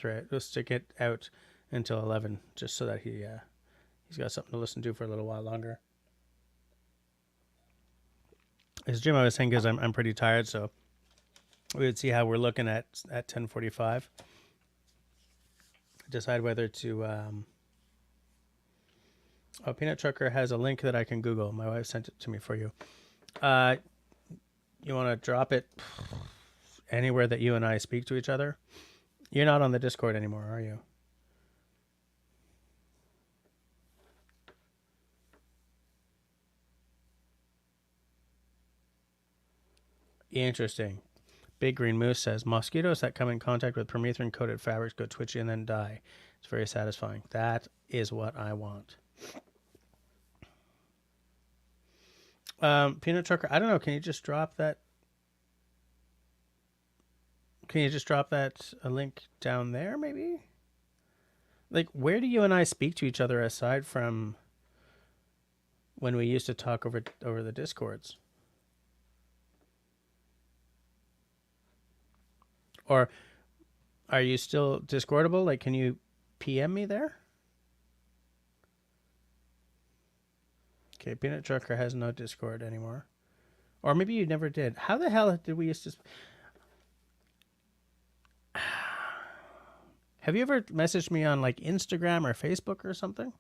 out until 11, just so that he's got something to listen to for a little while longer. As Jim, I was saying, because I'm pretty tired, so we would see how we're looking at 10:45. Decide whether to... Oh, Peanut Trucker has a link that I can Google. My wife sent it to me for you. You want to drop it anywhere that you and I speak to each other? You're not on the Discord anymore, are you? Interesting. Big Green Moose says, mosquitoes that come in contact with permethrin-coated fabrics go twitchy and then die. It's very satisfying. That is what I want. Peanut Trucker, I don't know. Can you just drop that? Can you just drop that a link down there, maybe? Like, where do you and I speak to each other aside from when we used to talk over the Discords? Or are you still Discordable? Like, can you PM me there? Okay, Peanut Trucker has no Discord anymore. Or maybe you never did. How the hell did we used to... Have you ever messaged me on like Instagram or Facebook or something?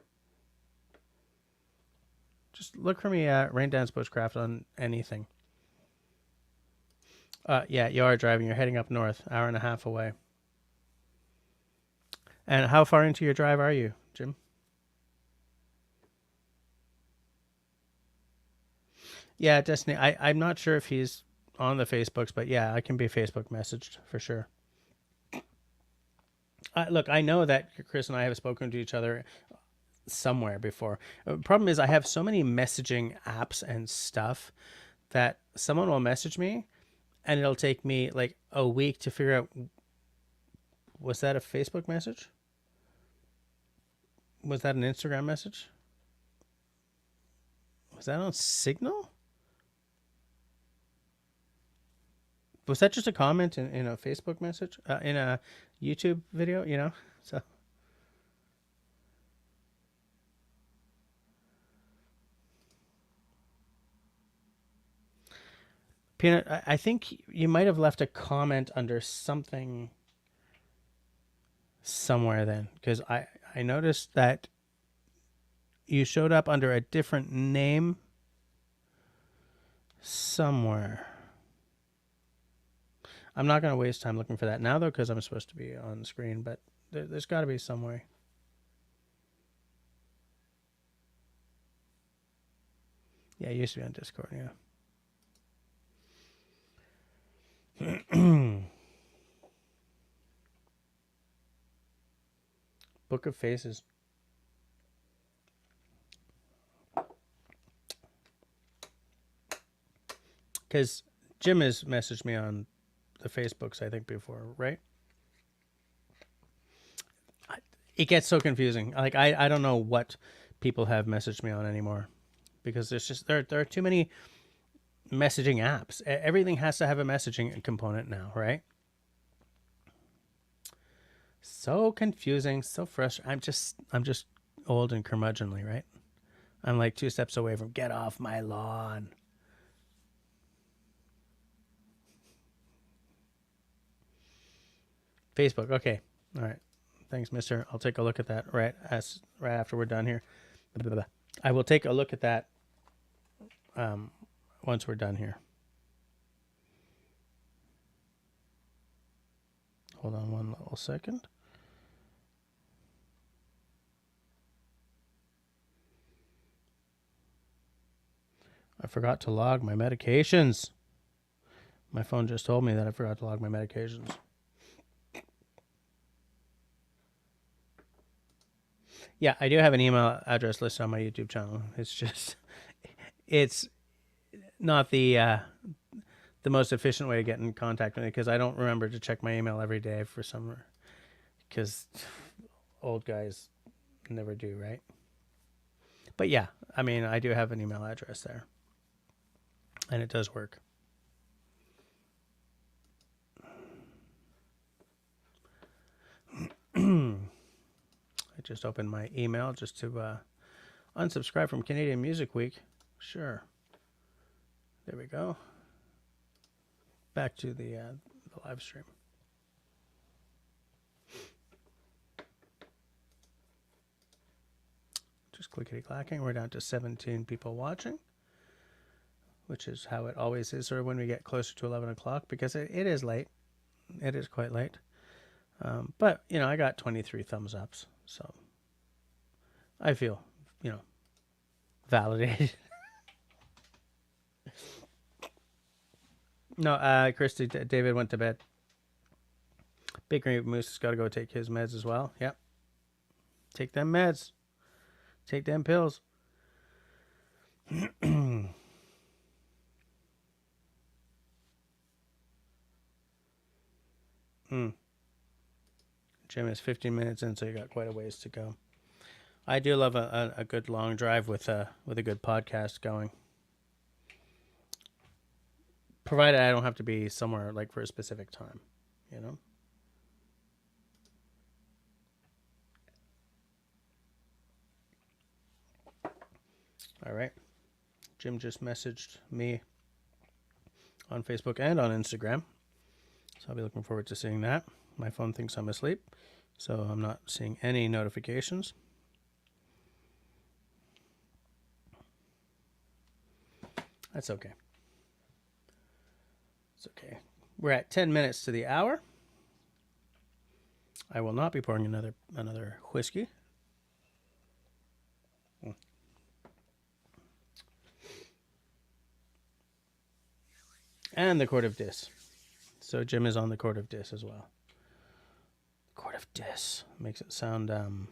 Just look for me at Rain Dance Bushcraft on anything. Yeah, you are driving. You're heading up north, hour and a half away. And how far into your drive are you, Jim? Yeah, Destiny. I'm not sure if he's on the Facebooks, but yeah, I can be Facebook messaged for sure. Look, I know that Chris and I have spoken to each other somewhere before. Problem is, I have so many messaging apps and stuff that someone will message me, and it'll take me like a week to figure out, was that a Facebook message? Was that an Instagram message? Was that on Signal? Was that just a comment in a Facebook message? In a YouTube video, you know? So. Peanut, I think you might have left a comment under something somewhere then, because I noticed that you showed up under a different name somewhere. I'm not going to waste time looking for that now, though, because I'm supposed to be on the screen, but there's got to be some way. Yeah, it used to be on Discord, yeah. Book of Faces. Because Jim has messaged me on the Facebooks, I think, before, right? It gets so confusing. Like, I don't know what people have messaged me on anymore, because there's just there are too many messaging apps. Everything has to have a messaging component now, right? So confusing, so frustrating. I'm just old and curmudgeonly, right? I'm like 2 steps away from get off my lawn. Facebook, okay. All right. Thanks, mister. I'll take a look at that right after we're done here. I will take a look at that once we're done here. Hold on one little second. I forgot to log my medications. My phone just told me that I forgot to log my medications. Yeah, I do have an email address listed on my YouTube channel. It's just, it's not the most efficient way to get in contact with me, because I don't remember to check my email every day for some, because old guys never do, right? But yeah, I mean, I do have an email address there, and it does work. I just opened my email just to unsubscribe from Canadian Music Week. Sure. There we go. Back to the live stream. Just clickety-clacking. We're down to 17 people watching, which is how it always is, or when we get closer to 11 o'clock, because it is late. It is quite late. But, you know, I got 23 thumbs ups, so I feel, you know, validated. No, Christy, David went to bed. Big Green Moose has got to go take his meds as well. Yep. Take them meds. Take them pills. Jim is 15 minutes in, so you got quite a ways to go. I do love a good long drive with a good podcast going. Provided I don't have to be somewhere like for a specific time, you know? All right. Jim just messaged me on Facebook and on Instagram. So I'll be looking forward to seeing that. My phone thinks I'm asleep, so I'm not seeing any notifications. That's okay. It's okay. We're at 10 minutes to the hour. I will not be pouring another whiskey. And the Court of Dis. So Jim is on the Court of Dis as well. Court of Dis makes it sound the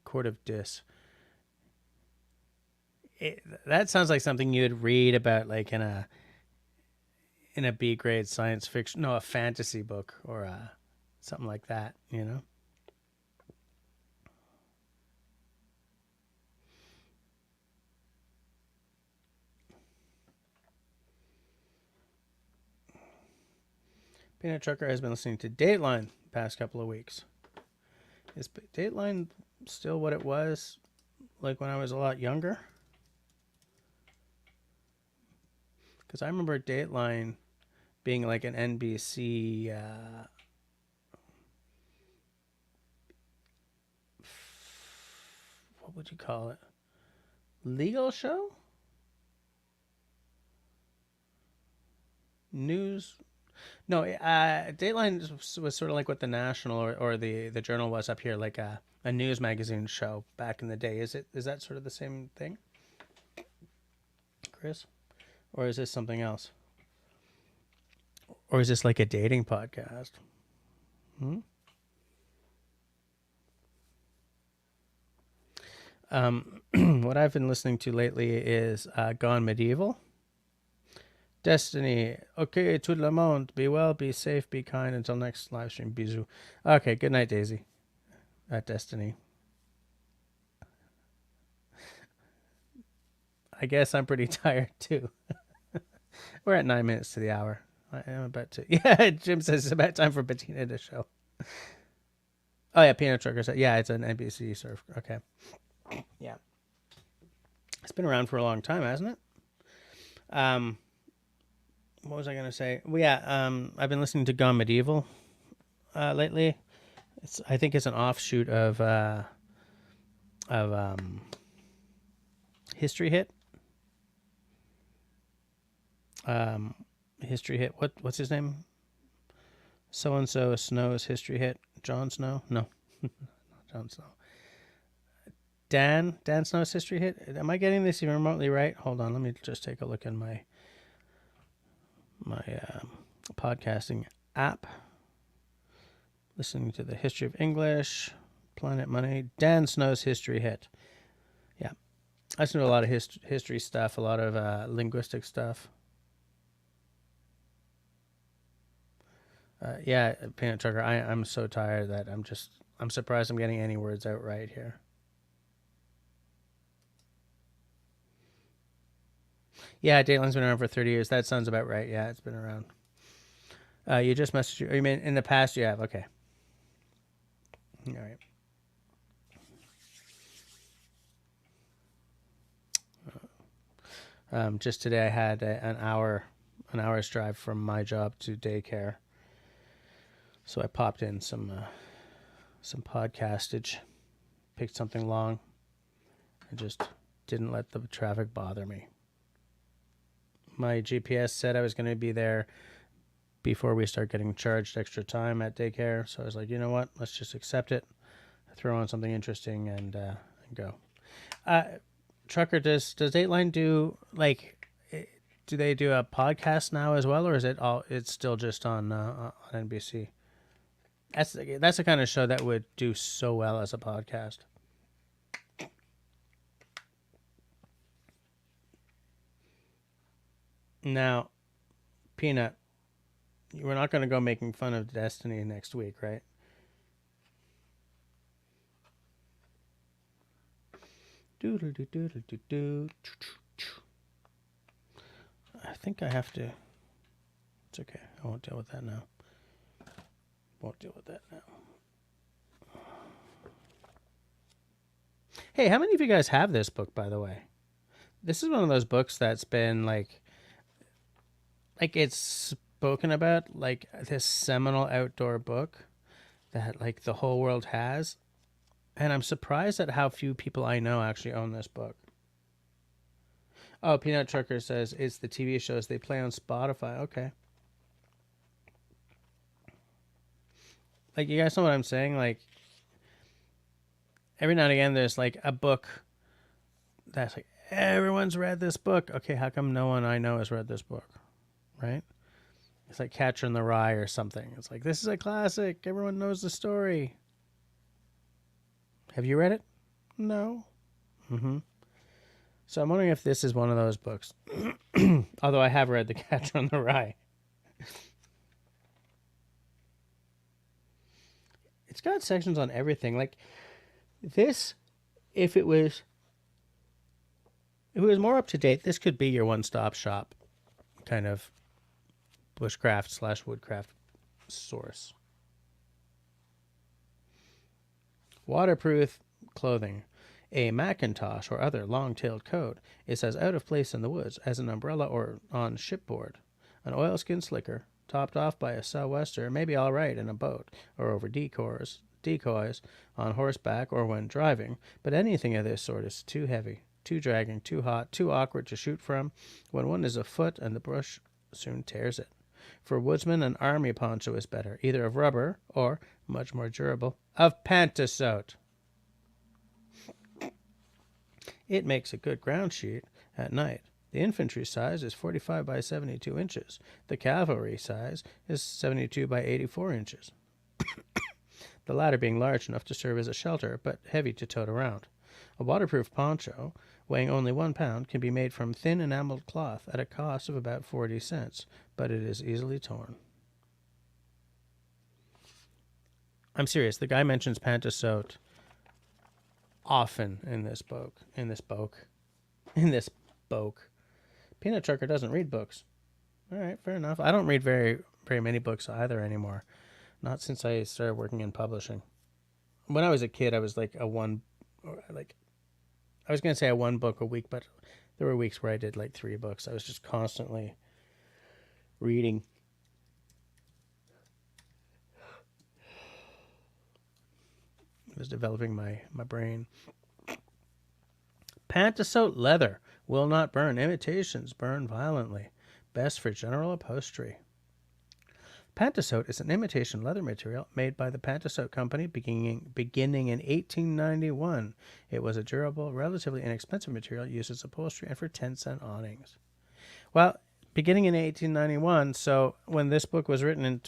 Court of Dis. That sounds like something you'd read about, like in a B grade science fiction, no, a fantasy book or something like that, you know. Peanut Trucker has been listening to Dateline the past couple of weeks. Is Dateline still what it was like when I was a lot younger? Because I remember Dateline being like an NBC what would you call it? Legal show? News? No, Dateline was sort of like what the National or the Journal was up here, like a news magazine show back in the day. Is that sort of the same thing, Chris? Or is this something else? Or is this like a dating podcast? What I've been listening to lately is Gone Medieval. Destiny. Okay, tout le monde. Be well, be safe, be kind. Until next live stream. Bisous. Okay, good night, Daisy. Destiny. I guess I'm pretty tired too. We're at 9 minutes to the hour. I am about to. Yeah, Jim says it's about time for Bettina to show. Oh yeah, Peanut Trucker said. Yeah, it's an NBC surf. Okay. Yeah. It's been around for a long time, hasn't it? What was I going to say? Well, yeah, I've been listening to Gone Medieval lately. I think it's an offshoot of History Hit. History Hit. What's his name? So and so Snow's History Hit. Jon Snow? No, not Jon Snow. Dan Snow's History Hit. Am I getting this even remotely right? Hold on, let me just take a look in my podcasting app. Listening to the History of English, Planet Money, Dan Snow's History Hit. Yeah, I listen to a lot of history stuff, a lot of linguistic stuff. Yeah, Peanut Trucker, I'm so tired that I'm surprised I'm getting any words out right here. Yeah, Dateline's been around for 30 years. That sounds about right. Yeah, it's been around. You just messaged you mean in the past you have? Okay. All right. Just today I had an hour's drive from my job to daycare. So I popped in some podcastage, picked something long, and just didn't let the traffic bother me. My GPS said I was going to be there before we start getting charged extra time at daycare. So I was like, you know what? Let's just accept it, throw on something interesting, and go. Trucker, does Dateline do do they do a podcast now as well, or is it all? It's still just on NBC. That's the kind of show that would do so well as a podcast. Now, Peanut, we're not going to go making fun of Destiny next week, right? I think I have to. It's okay. I won't deal with that now. Won't deal with that now. Hey, how many of you guys have this book, by the way? This is one of those books that's been like it's spoken about, like this seminal outdoor book that like the whole world has. And I'm surprised at how few people I know actually own this book. Oh, Peanut Trucker says it's the TV shows they play on Spotify. Okay. Like, you guys know what I'm saying? Like, every now and again, there's like a book that's like, everyone's read this book. Okay, how come no one I know has read this book? Right? It's like Catcher in the Rye or something. It's like, this is a classic. Everyone knows the story. Have you read it? No. Mm-hmm. So I'm wondering if this is one of those books. Although I have read The Catcher in the Rye. It's got sections on everything. Like this, if it was more up to date, this could be your one-stop shop kind of bushcraft / woodcraft source. Waterproof clothing. A Macintosh or other long-tailed coat is as out of place in the woods as an umbrella or on shipboard. An oilskin slicker, topped off by a sou'wester, may be all right in a boat or over decoys, on horseback or when driving, but anything of this sort is too heavy, too dragging, too hot, too awkward to shoot from. When one is afoot and the brush soon tears it. For woodsmen, an army poncho is better, either of rubber or, much more durable, of pantasote. It makes a good ground sheet at night. The infantry size is 45 by 72 inches. The cavalry size is 72 by 84 inches. The latter being large enough to serve as a shelter, but heavy to tote around. A waterproof poncho, weighing only 1 pound, can be made from thin enameled cloth at a cost of about 40 cents, but it is easily torn. I'm serious. The guy mentions pantasote often in this book. Peanut Trucker doesn't read books. All right, fair enough. I don't read very many books either anymore. Not since I started working in publishing. When I was a kid, I was like I was going to say a 1 book a week, but there were weeks where I did like 3 books. I was just constantly reading. I was developing my brain. Pantasote leather will not burn. Imitations burn violently. Best for general upholstery. Pantasote is an imitation leather material made by the Pantasote Company beginning in 1891. It was a durable, relatively inexpensive material used as upholstery and for 10-cent awnings. Well, beginning in 1891, so when this book was written in,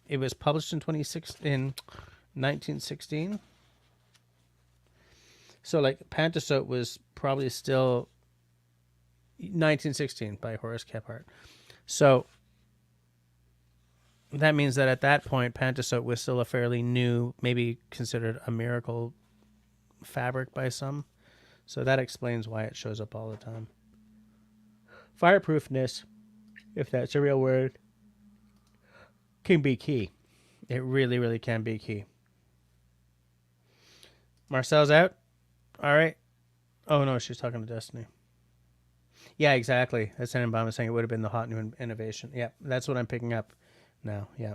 it was published in 1916. So Pantasote was probably still 1916 by Horace Kephart. So that means that at that point, Pantasote was still a fairly new, maybe considered a miracle fabric by some. So that explains why it shows up all the time. Fireproofness, if that's a real word, can be key. It really, really can be key. Marcel's out? All right. Oh, no, she's talking to Destiny. Yeah, exactly. That's Tenenbaum saying it would have been the hot new innovation. Yeah, that's what I'm picking up now. Yeah.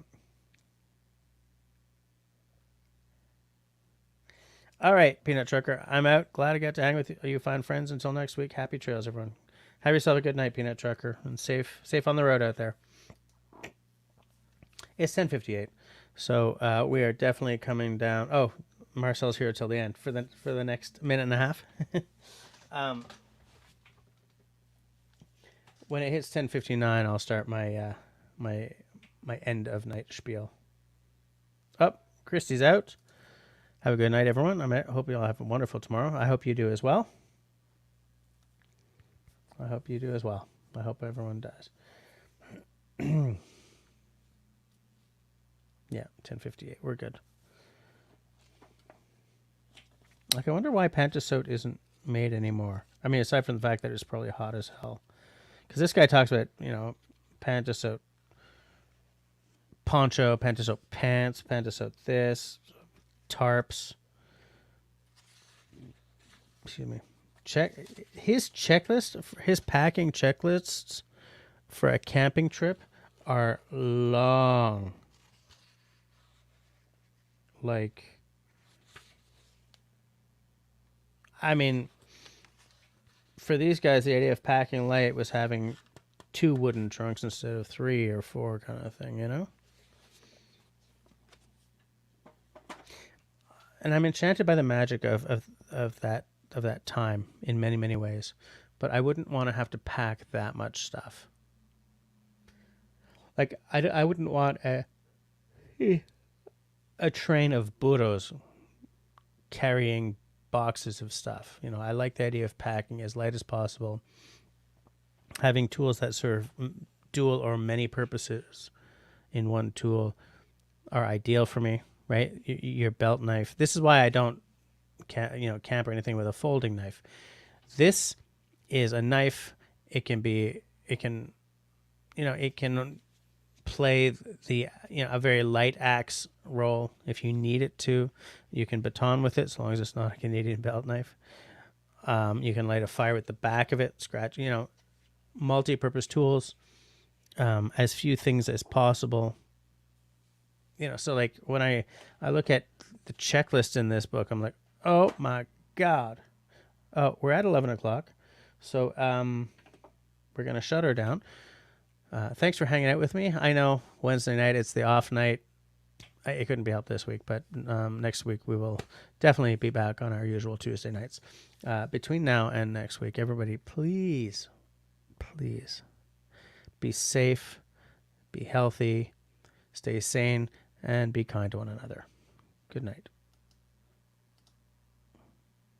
All right, Peanut Trucker. I'm out. Glad I got to hang with you fine friends. Until next week, happy trails, everyone. Have yourself a good night, Peanut Trucker, and safe on the road out there. It's 10:58, so we are definitely coming down. Oh, Marcel's here till the end for the next minute and a half. When it hits 10:59, I'll start my my end of night spiel. Christy's out. Have a good night, everyone. I hope you all have a wonderful tomorrow. I hope you do as well. I hope everyone does. Yeah, 1058. We're good. Like, I wonder why Pantasote isn't made anymore. I mean, aside from the fact that it's probably hot as hell. Because this guy talks about, Pantasote poncho, Pantasote pants, Pantasote this, tarps. Excuse me. His checklist, his packing checklists for a camping trip are long. Like, I mean, for these guys, the idea of packing light was having 2 wooden trunks instead of 3 or 4 kind of thing, And I'm enchanted by the magic of that time in many, many ways. But I wouldn't want to have to pack that much stuff. Like, I wouldn't want a train of burros carrying boxes of stuff. I like the idea of packing as light as possible. Having tools that serve dual or many purposes in one tool are ideal for me, right? Your belt knife. This is why I don't camp or anything with a folding knife. This is a knife. It can play a very light axe role if you need it to. You can baton with it as long as it's not a Canadian belt knife. You can light a fire with the back of it, scratch, multi-purpose tools, as few things as possible. So like when I look at the checklist in this book, I'm like, oh my God. Oh, we're at 11 o'clock. So we're going to shut her down. Thanks for hanging out with me. I know Wednesday night, it's the off night. It couldn't be helped this week, but next week we will definitely be back on our usual Tuesday nights. Between now and next week, everybody, please be safe, be healthy, stay sane, and be kind to one another. Good night.